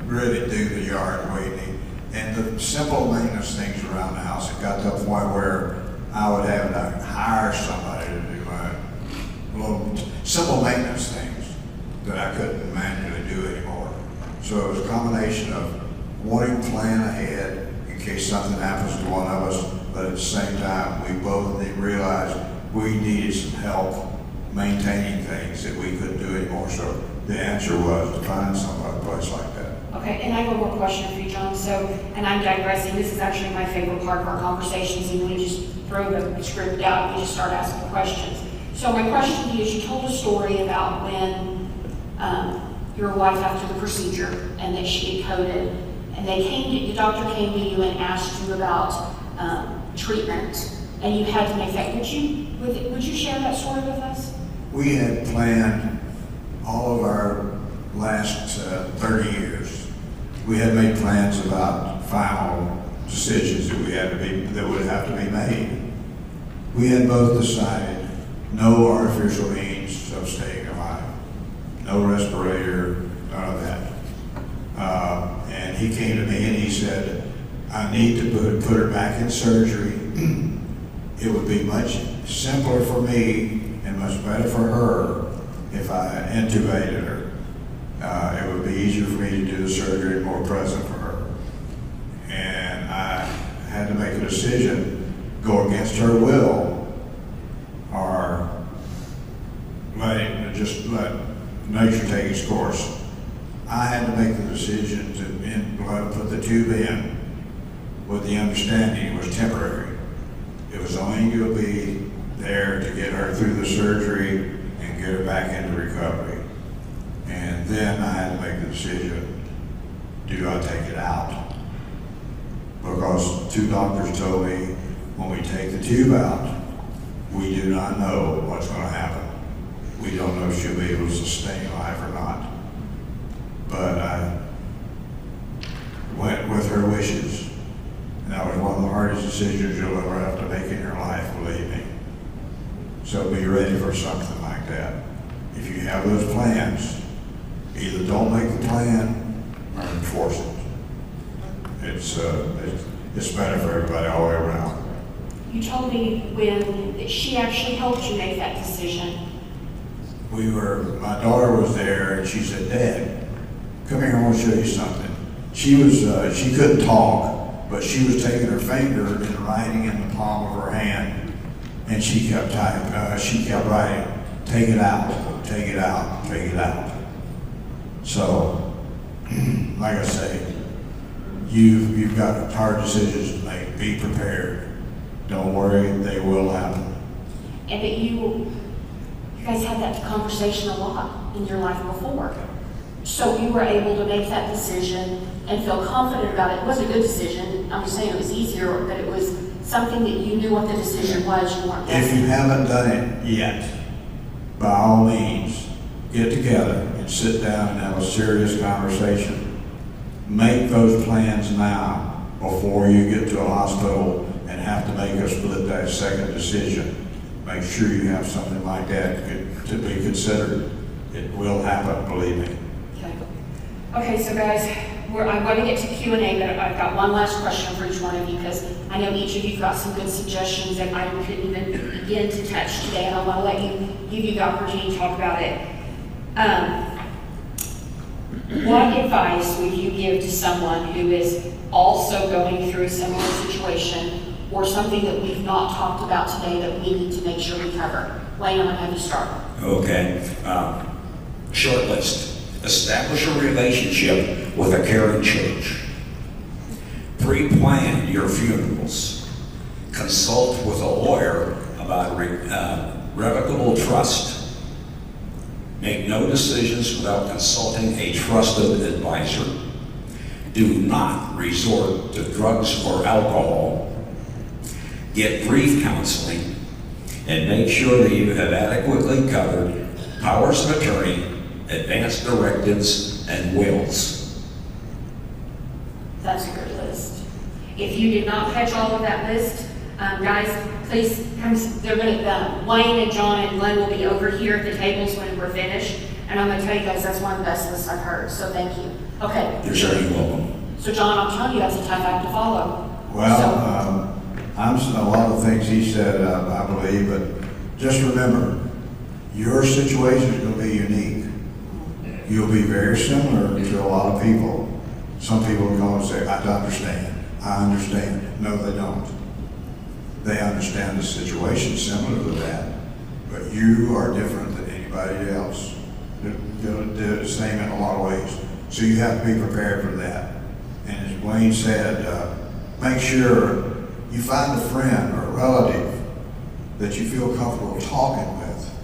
really do the yard the way it needed. And the simple maintenance things around the house, it got to a point where I would have to hire somebody to do my little simple maintenance things that I couldn't manually do anymore. So it was a combination of wanting to plan ahead in case something happens to one of us, but at the same time, we both realized we needed some help maintaining things that we couldn't do anymore. So the answer was to find some place like that. Okay, and I have one more question for you, John. So, and I'm digressing, this is actually my favorite part of our conversations, and we just throw the script out, and we just start asking questions. So my question to you is, you told a story about when your wife after the procedure, and that she had coded, and the doctor came to you and asked you about treatment, and you had to make that. Would you share that story with us? We had planned all of our last 30 years. We had made plans about final decisions that would have to be made. We had both decided no artificial means of staying alive, no respirator, none of that. And he came to me and he said, I need to put her back in surgery. It would be much simpler for me and much better for her if I intubated her. It would be easier for me to do the surgery and more present for her. And I had to make a decision, go against her will, or let nature take its course. I had to make the decision to put the tube in with the understanding it was temporary. It was only going to be there to get her through the surgery and get her back into recovery. And then I had to make the decision, do I take it out? Because 2 doctors told me, when we take the tube out, we do not know what's going to happen. We don't know if she'll be able to sustain life or not. But I went with her wishes. And that was one of the hardest decisions you'll ever have to make in your life, believe me. So be ready for something like that. If you have those plans, either don't make the plan or enforce it. It's better for everybody all the way around. You told me when she actually helped you make that decision. My daughter was there and she said, Dad, come here, I want to show you something. She couldn't talk, but she was taking her finger and writing in the palm of her hand, and she kept writing, take it out, take it out, take it out. So, like I say, you've got hard decisions to make. Be prepared. Don't worry, they will happen. And that you guys had that conversation a lot in your life before. So you were able to make that decision and feel confident about it. It wasn't a good decision. I'm just saying it was easier, but it was something that you knew what the decision was. You weren't guessing. If you haven't done it yet, by all means, get together and sit down and have a serious conversation. Make those plans now before you get to a hospital and have to make a split that second decision. Make sure you have something like that to be considered. It will happen, believe me. Okay, so guys, I'm going to get to Q&A, but I've got one last question for each one of you, because I know each of you got some good suggestions that I couldn't even begin to touch today, and I want to give you the opportunity to talk about it. What advice would you give to someone who is also going through a similar situation, or something that we've not talked about today that we need to make sure we cover? Wayne, I'm going to have you start. Okay. Short list. Establish a relationship with a caring church. Pre-plan your funerals. Consult with a lawyer about revocable trust. Make no decisions without consulting a trusted advisor. Do not resort to drugs or alcohol. Get grief counseling, and make sure that you have adequately covered powers of attorney, advance directives, and wills. That's a good list. If you did not catch all of that list, guys, please come. Wayne and John and Glenn will be over here at the tables when we're finished. And I'm going to tell you guys, that's one of the best lists I've heard. So thank you. Okay. You're certainly welcome. So John, I'm telling you, that's a tough act to follow. Well, a lot of things he said, I believe, but just remember, your situation is going to be unique. You'll be very similar to a lot of people. Some people will come and say, I understand. I understand. No, they don't. They understand the situation similar to that, but you are different than anybody else. They're the same in a lot of ways. So you have to be prepared for that. And as Wayne said, make sure you find a friend or a relative that you feel comfortable talking with,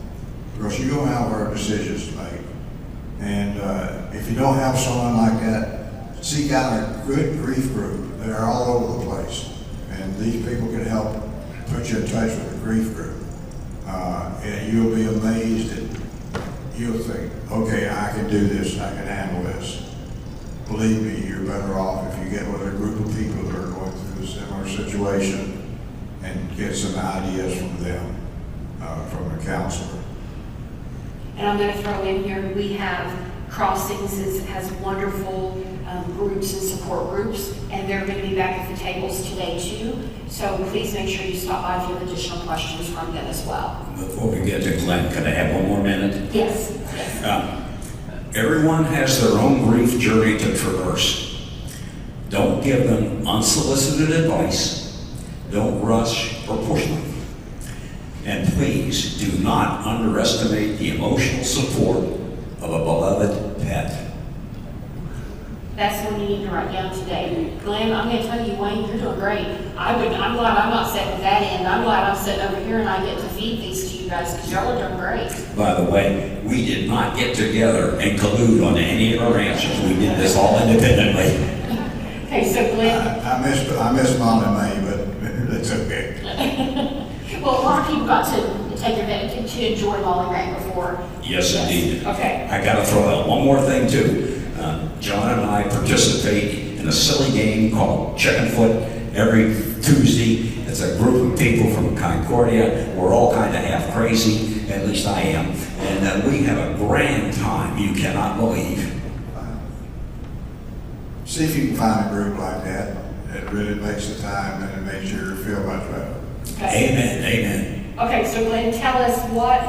because you're going to have hard decisions to make. And if you don't have someone like that, seek out a good grief group. They're all over the place. And these people can help put you in touch with a grief group. And you'll be amazed at, you'll think, okay, I can do this, I can handle this. Believe me, you're better off if you get with a group of people that are going through a similar situation and get some ideas from them, from a counselor. And I'm going to throw in here, we have Crossings, has wonderful groups and support groups, and they're going to be back at the tables today too. So please make sure you stop by if you have additional questions from them as well. Before we get to Glenn, can I have one more minute? Yes. Everyone has their own grief journey to traverse. Don't give them unsolicited advice. Don't rush or push them. And please do not underestimate the emotional support of a beloved pet. That's what you need to write down today. Glenn, I'm going to tell you, Wayne, you're doing great. I'm glad I'm not sitting at that end. I'm glad I'm sitting over here and I get to feed these to you guys, because y'all are doing great. By the way, we did not get together and collude on any of our answers. We did this all independently. Okay, so Glenn. I miss Mom and May, but it's okay. Well, a lot of people got to take advantage to enjoy Molly Ray before. Yes, indeed. Okay. I got to throw out one more thing too. John and I participate in a silly game called Chicken Foot every Tuesday. It's a group of people from Concordia. We're all kind of half crazy, at least I am. And we have a grand time you cannot believe. See if you can find a group like that. It really makes the time and it makes you feel much better. Okay. Amen, amen. Okay, so Glenn, tell us what,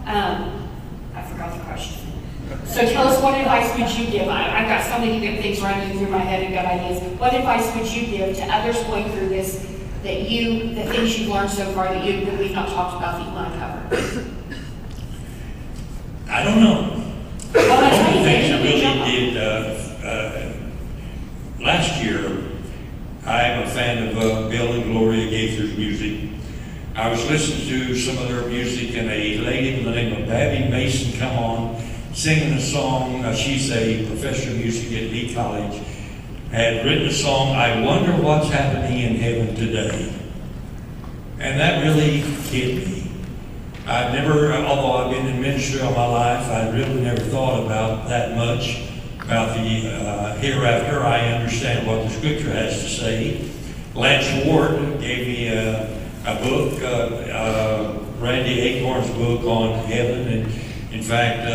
I forgot the question. So tell us, what advice would you give? I've got so many good things running through my head and good ideas. What advice would you give to others going through this, the things you've learned so far that we've not talked about that you want to cover? I don't know. Well, One that's of the right. things I really did last year, I am a fan of Bill and Gloria Gaither's music. I was listening to some of their music, and a lady by the name of Babby Mason come on singing a song. She's a professor of music at Lee College. Had written a song, "I Wonder What's Happening in Heaven Today." And that really hit me. I've never, although I've been in ministry all my life, I really never thought about that much about the hereafter. I understand what the scripture has to say. Lance Ward gave me a book, Randy Acorn's book on heaven, and in fact,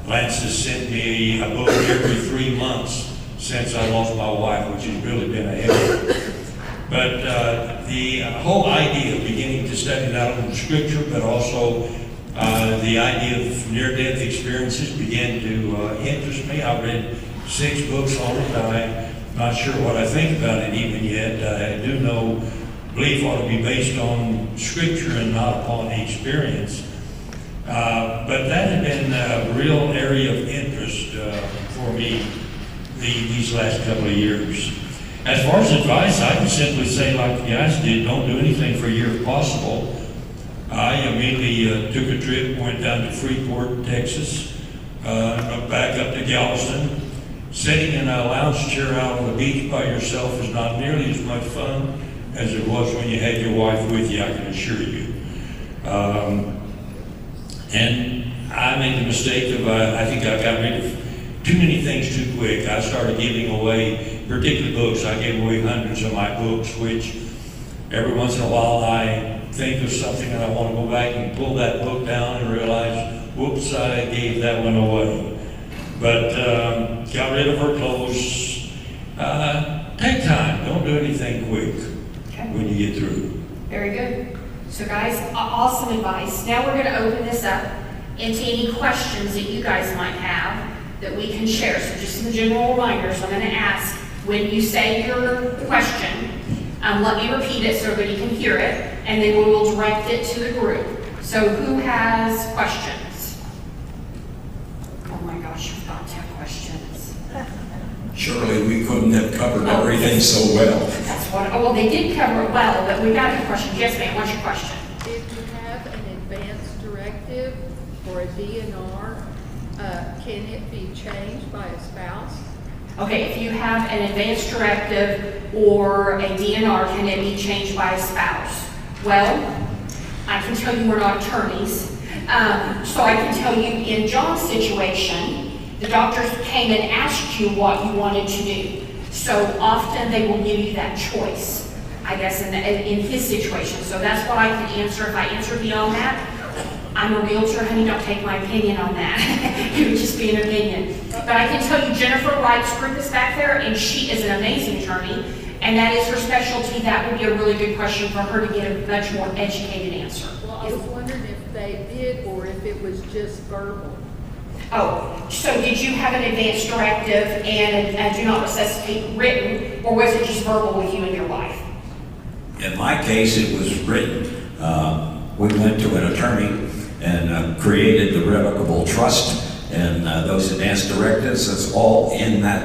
Lance has sent me a book every 3 months since I lost my wife, which has really been a help. But the whole idea of beginning to study not only the scripture, but also the idea of near-death experiences began to interest me. I've read 6 books on it. I'm not sure what I think about it even yet. I do know belief ought to be based on scripture and not upon experience. But that had been a real area of interest for me these last couple of years. As far as advice, I can simply say, like the guys did, don't do anything for a year if possible. I immediately took a trip, went down to Freeport, Texas, back up to Galveston. Sitting in a lounge chair out on the beach by yourself is not nearly as much fun as it was when you had your wife with you, I can assure you. And I made the mistake of, I think I got rid of too many things too quick. I started giving away particular books. I gave away hundreds of my books, which every once in a while I think of something and I want to go back and pull that book down and realize, whoops, I gave that one away. But got rid of her clothes. Take time. Don't do anything quick when you get through. Very good. So guys, awesome advice. Now we're going to open this up into any questions that you guys might have that we can share. So just some general reminders. I'm going to ask, when you say your question, let me repeat it so everybody can hear it, and then we will direct it to the group. So who has questions? Oh my gosh, you've got to have questions. Surely we couldn't have covered everything so well. That's what, oh, well, they did cover it well, but we've got a question. Yes, ma'am, what's your question? If you have an advance directive or a DNR, can it be changed by a spouse? Okay, if you have an advance directive or a DNR, can it be changed by a spouse? Well, I can tell you we're not attorneys. So I can tell you in John's situation, the doctors came and asked you what you wanted to do. So often they will give you that choice, I guess, in his situation. So that's what I can answer. If I answer beyond that, I'm a realtor, honey, don't take my opinion on that. It would just be an opinion. But I can tell you Jennifer Wright's group is back there, and she is an amazing attorney, and that is her specialty. That would be a really good question for her to get a much more educated answer. Well, I was wondering if they did or if it was just verbal. Oh, so did you have an advance directive and do not necessitate written, or was it just verbal with you and your wife? In my case, it was written. We went to an attorney and created the revocable trust, and those advance directives, that's all in that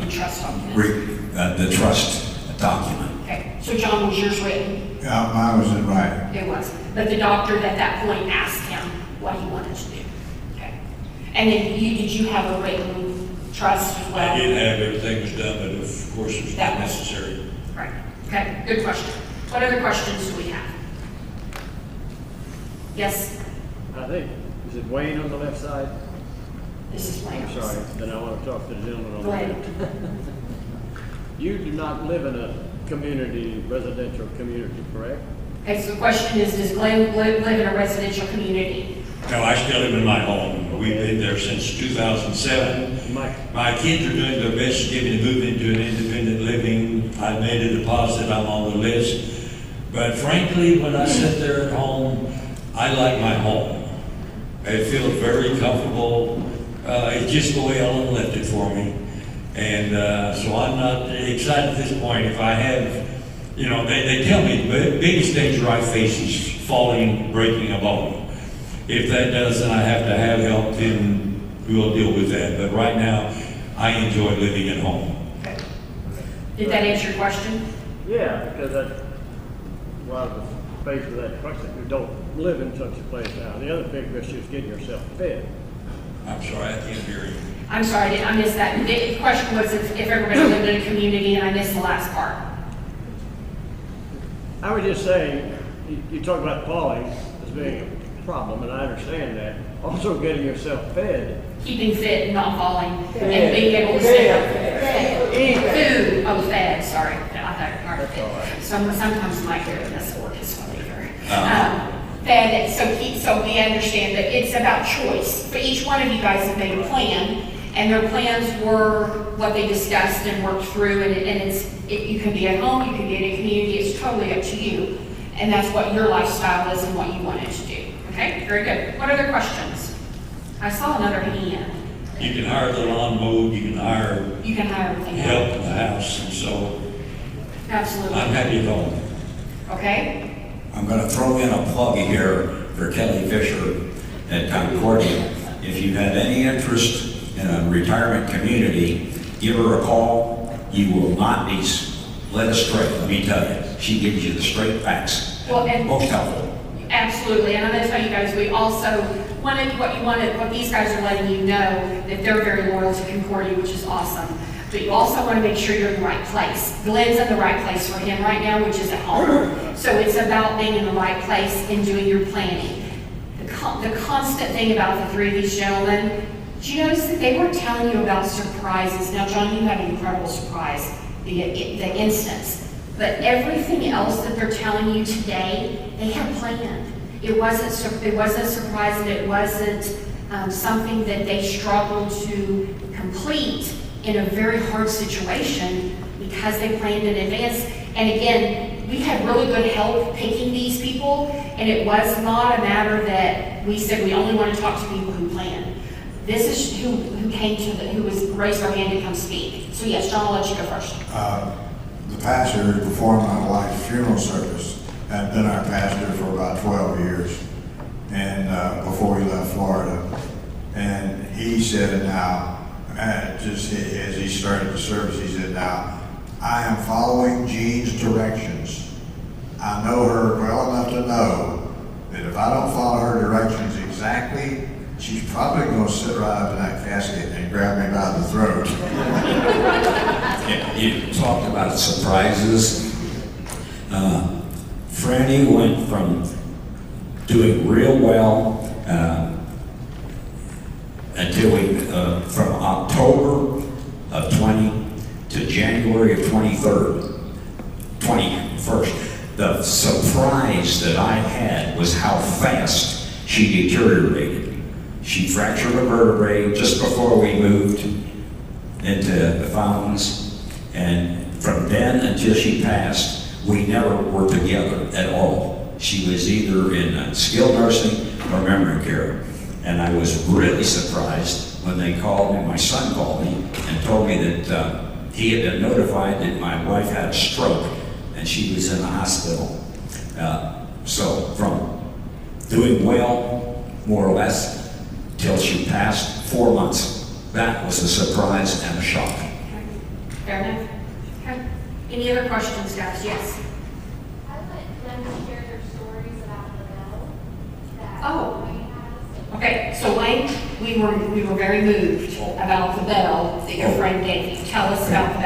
In trust documents? the trust document. Okay, so John, was yours written? Yeah, mine was in writing. It was. But the doctor at that point asked him what he wanted to do. Okay. And then did you have a written trust as well? I did have, everything was done, but of course it was That not was- necessary. Right. Okay, good question. What other questions do we have? Yes, I think, is it Wayne on the left side? this is Wayne. I'm sorry, then I want to talk to the gentleman on the Go ahead. left. You do not live in a community, residential community, correct? Okay, so the question is, does Glenn live in a residential community? No, I still live in my home. We've been there since 2007. Mike, My kids are doing their best to get me to move into an independent living. I made a deposit, I'm on the list. But frankly, when I sit there at home, I like my home. It feels very comfortable. It's just the way Ellen left it for me. And so I'm not excited at this point. If I have, you know, they tell me the biggest danger I face is falling, breaking a bone. If that does, then I have to have help, then we'll deal with that. But right now, I enjoy living at home. Okay. Did that answer your question? yeah, because that's why I was faced with that question. You don't live in such a place now. The other big issue is getting yourself fed. I'm sorry, I can't hear you. I'm sorry, I missed that. The question was if everybody lived in a community, and I missed the last part. I was just saying, you talk about falling as being a problem, and I understand that. Also getting yourself fed. Keeping fit and not falling, and being able to stay up. Food, oh, fed, sorry. I thought part of it. Sometimes my hair, that's the word, is funny. Fed, so we understand that it's about choice. But each one of you guys have made a plan, and their plans were what they discussed and worked through, you can be at home, you can be in a community, it's totally up to you. And that's what your lifestyle is and what you wanted to do. Okay, very good. What other questions? I saw another hand. You can hire the lawn mowed, you can hire You can hire everything help else. in the house, and so Absolutely. I'm happy at home. Okay? I'm going to throw in a plug here for Kelly Fisher at Concordia. If you have any interest in a retirement community, give her a call. You will not be led astray, let me tell you. She gives you the straight facts. Well, and- Most helpful. Absolutely, and I'm gonna tell you guys, we also what these guys are letting you know, that they're very loyal to Concordia, which is awesome. But you also want to make sure you're in the right place. Glenn's in the right place for him right now, which is at home. So it's about being in the right place and doing your planning. The constant thing about the three of these gentlemen, did you notice that they weren't telling you about surprises? Now, John, you had an incredible surprise, the instance. But everything else that they're telling you today, they have planned. It wasn't a surprise, and it wasn't something that they struggled to complete in a very hard situation because they planned in advance. And again, we had really good help picking these people, and it was not a matter that we said we only want to talk to people who plan. This is who came to who was raised their hand to come speak. So yes, John, I'll let you go first. The pastor who performed my wife's funeral service had been our pastor for about 12 years, and before he left Florida. And he said, now, just as he started the service, he said, "Now, I am following Jean's directions. I know her well enough to know that if I don't follow her directions exactly, she's probably going to sit right up in that casket and grab me by the throat." Yeah, you talked about surprises. Franny went from doing real well from October of 20 to January of 21st. The surprise that I had was how fast she deteriorated. She fractured a vertebrae just before we moved into the Fountains, and from then until she passed, we never were together at all. She was either in skilled nursing or memory care. And I was really surprised when they called me, my son called me and told me that he had been notified that my wife had a stroke and she was in the hospital. So from doing well, more or less, till she passed, 4 months. That was a surprise and a shock. Okay. Fair enough. Okay. Any other questions, guys? Yes? I let them share their stories about the bell that Oh. Wayne has. Okay, so Wayne, we were very moved about the bell that your friend gave you. Tell us about the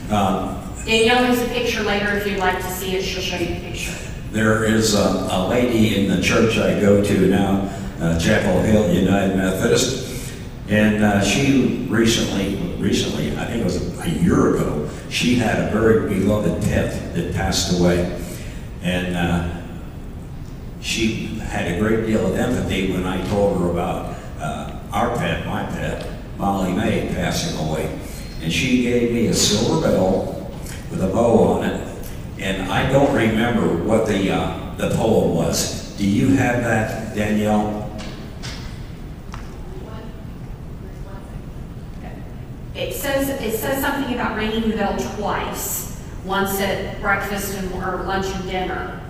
bell. Danielle has a picture later if you'd like to see it. She'll show you the picture. There is a lady in the church I go to now, Chapel Hill United Methodist, and she recently, I think it was a year ago, she had a very beloved pet that passed away. And she had a great deal of empathy when I told her about our pet, my pet, Molly May, passing away. And she gave me a silver bell with a bow on it. And I don't remember what the poem was. Do you have that, Danielle? It says something about ringing the bell twice. Once at breakfast or lunch and dinner.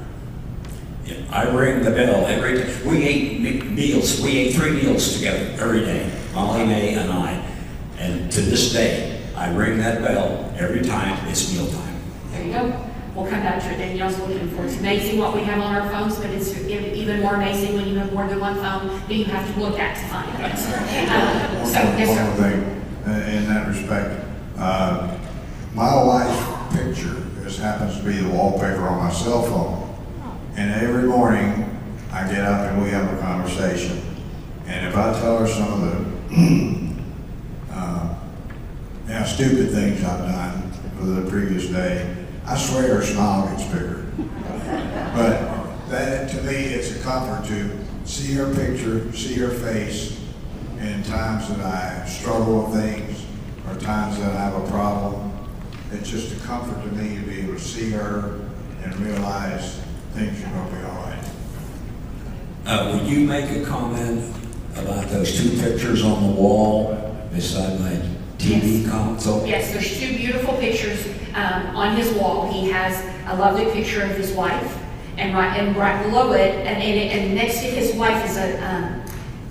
Yeah, I ring the bell every day. We ate meals. We ate 3 meals together every day, Molly May and I. And to this day, I ring that bell every time it's mealtime. There you go. We'll come back to it. Danielle's looking for it. It's amazing what we have on our phones, but it's even more amazing when you have more than one phone that you have to look at to find it. Yes, One sir. more thing in that respect. My wife's picture just happens to be the wallpaper on my cell phone. And every morning, I get up and we have a conversation. And if I tell her some of the stupid things I've done for the previous day, I swear her smile gets bigger. But that, to me, it's a comfort to see her picture, see her face in times that I struggle with things or times that I have a problem. It's just a comfort to me to be able to see her and realize things are going to be all right. Would you make a comment about those 2 pictures on the wall beside my TV console? Yes, there's 2 beautiful pictures on his wall. He has a lovely picture of his wife, and right below it, and next to his wife is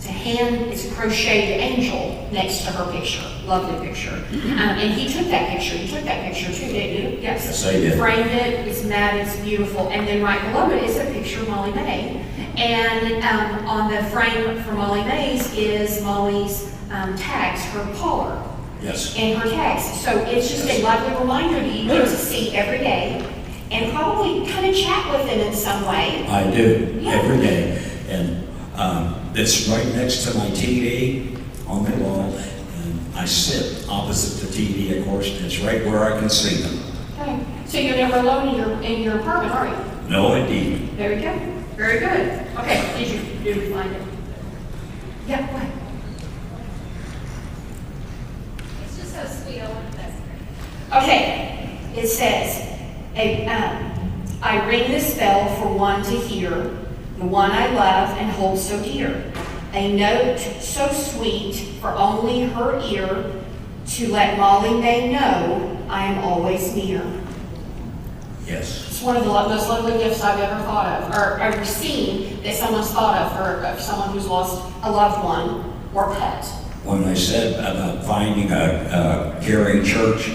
it's a crocheted angel next to her picture. Lovely picture. And he took that picture. You took that picture too, didn't you? Yes. Yes, I did. Framed it. It's matte. It's beautiful. And then right below it is a picture of Molly May. And on the frame for Molly May's is Molly's tags, her collar. Yes. And her tags. So it's just a lovely reminder that you get to see every day and probably kind of chat with them in some way. I do, Yeah. every day. And it's right next to my TV on the wall. And I sit opposite the TV, of course, and it's right where I can see them. Okay. So you're never alone in your apartment, are you? No, indeed. There we go. Very good. Okay, did you find it? Yeah, go ahead. It's just so sweet. I want that. Okay, it says, I ring this bell for one to hear, the one I love and hold so dear. A note so sweet for only her ear, to let Molly May know I am always near. Yes. It's one of the most lovely gifts I've ever thought of, or ever seen that someone's thought of, of someone who's lost a loved one or pet. when I said about finding a caring church,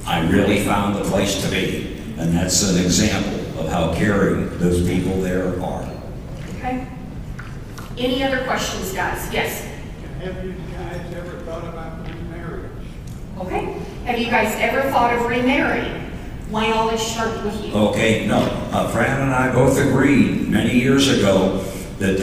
I really found the place to be. And that's an example of how caring those people there are. Okay. Any other questions, guys? Yes? Have you guys ever thought about remarriage? Okay. Have you guys ever thought of remarrying? Wayne, I'll start with you. Okay, no. Fran and I both agreed many years ago that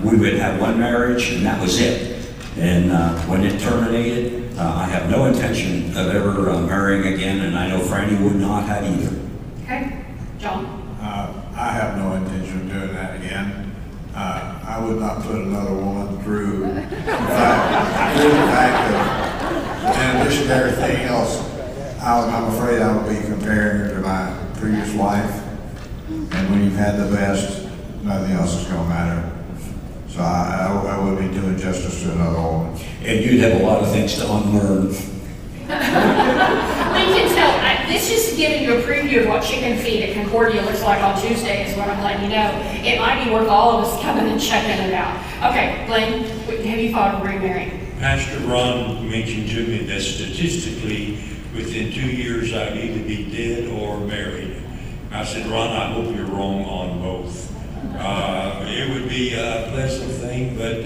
we would have one marriage and that was it. And when it terminated, I have no intention of ever marrying again, and I know Franny would not have either. Okay. John? I have no intention of doing that again. I would not put another woman through the fact that, in addition to everything else, I'm afraid I would be comparing her to my previous wife. And when you've had the best, nothing else is going to matter. So I would be doing justice to another woman. And you'd have a lot of things to unlearn. We can tell, this is giving you a preview of what chicken feed at Concordia looks like on Tuesday is what I'm letting you know. It might be worth all of us coming and checking it out. Okay, Glenn, have you thought of remarrying? Pastor Ron mentioned to me that statistically, within 2 years, I'd either be dead or married. I said, Ron, I hope you're wrong on both. It would be a pleasant thing, but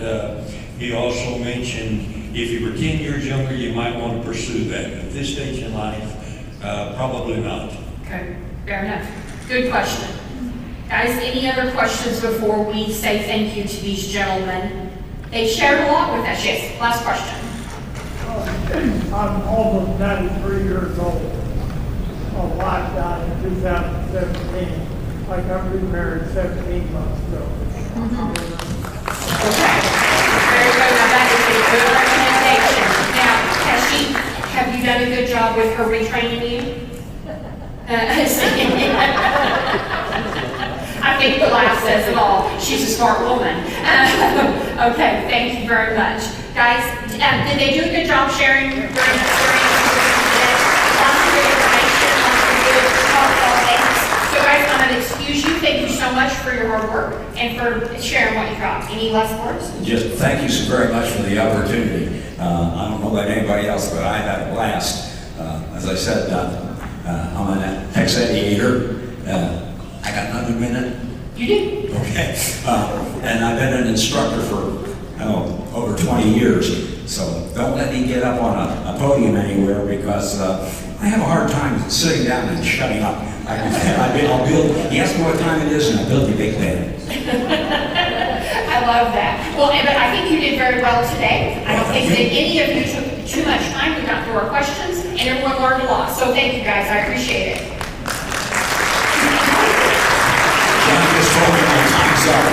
he also mentioned if you were 10 years younger, you might want to pursue that. At this stage in life, probably not. Okay, fair enough. Good question. Guys, any other questions before we say thank you to these gentlemen? They shared a lot with us. Yes, last question. I'm almost 93 years old. My wife died in 2017. I got remarried 17 months ago. Okay, very good. Now that is a good recommendation. Now, have you done a good job with her retraining you? I think the laugh says it all. She's a smart woman. Okay, thank you very much. Guys, did they do a good job sharing during the story? Lots of good information, lots of good thoughtful things. So guys, I'm going to excuse you. Thank you so much for your hard work and for sharing what you got. Any last words? Just thank you so very much for the opportunity. I don't know about anybody else, but I had a blast. As I said, I'm an ex-aviator. I got another minute? You do. Okay. And I've been an instructor for over 20 years. So don't let me get up on a podium anywhere because I have a hard time sitting down and shutting up. I'll build, you ask me what time it is and I'll build you a big bed. I love that. Well, but I think you did very well today. I don't think that any of you took too much time. We got through our questions and everyone learned a lot. So thank you guys. I appreciate it. John just told me my time's up.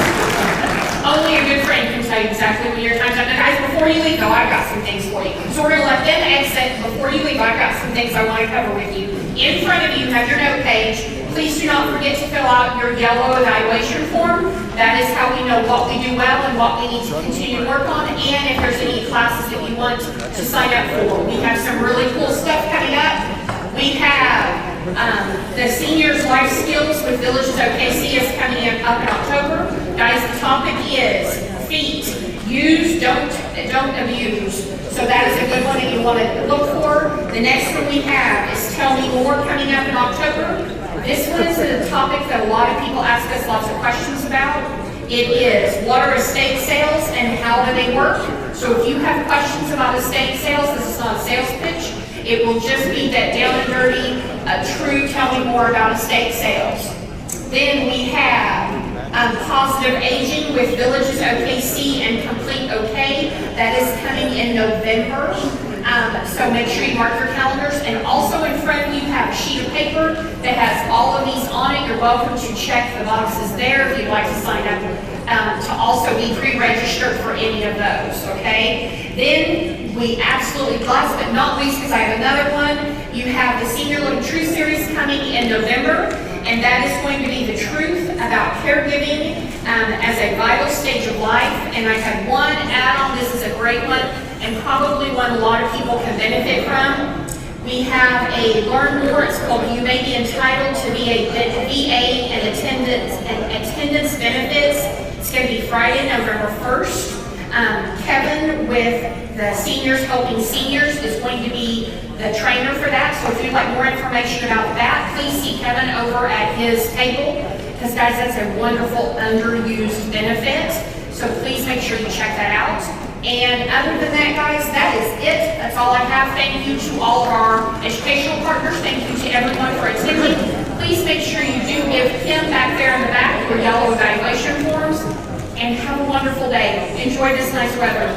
Only a good friend can tell you exactly when your time's up. Now guys, before you leave though, I've got some things for you. So we're going to let them exit. Before you leave, I've got some things I want to cover with you. In front of you, you have your note page. Please do not forget to fill out your yellow evaluation form. That is how we know what we do well and what we need to continue to work on, and if there's any classes that you want to sign up for. We have some really cool stuff coming up. We have the Seniors Life Skills with Villages OKC is coming up in October. Guys, the topic is feet. Use, don't abuse. So that is a good one that you want to look for. The next one we have is Tell Me More coming up in October. This one is a topic that a lot of people ask us lots of questions about. It is, what are estate sales and how do they work? So if you have questions about estate sales, this is not a sales pitch. It will just be that down and dirty, true tell me more about estate sales. Then we have Positive Aging with Villages OKC and Complete OK. That is coming in November. So make sure you mark your calendars. And also in front of you have a sheet of paper that has all of these on it. You're welcome to check the boxes there if you'd like to sign up to also be pre-registered for any of those, okay? Then we absolutely, last but not least, because I have another one, you have the Senior Living Truth Series coming in November, and that is going to be the truth about caregiving as a vital stage of life. And I have one add-on, this is a great one, and probably one a lot of people can benefit from. We have a Learn More, it's called You May Be Entitled to VA and Attendance Benefits. It's going to be Friday, November 1st. Kevin with the Seniors Helping Seniors is going to be the trainer for that. So if you'd like more information about that, please see Kevin over at his table, because guys, that's a wonderful underused benefit. So please make sure you check that out. And other than that, guys, that is it. That's all I have. Thank you to all of our educational partners. Thank you to everyone for attending. Please make sure you do give Kim back there in the back your yellow evaluation forms. And have a wonderful day. Enjoy this nice weather.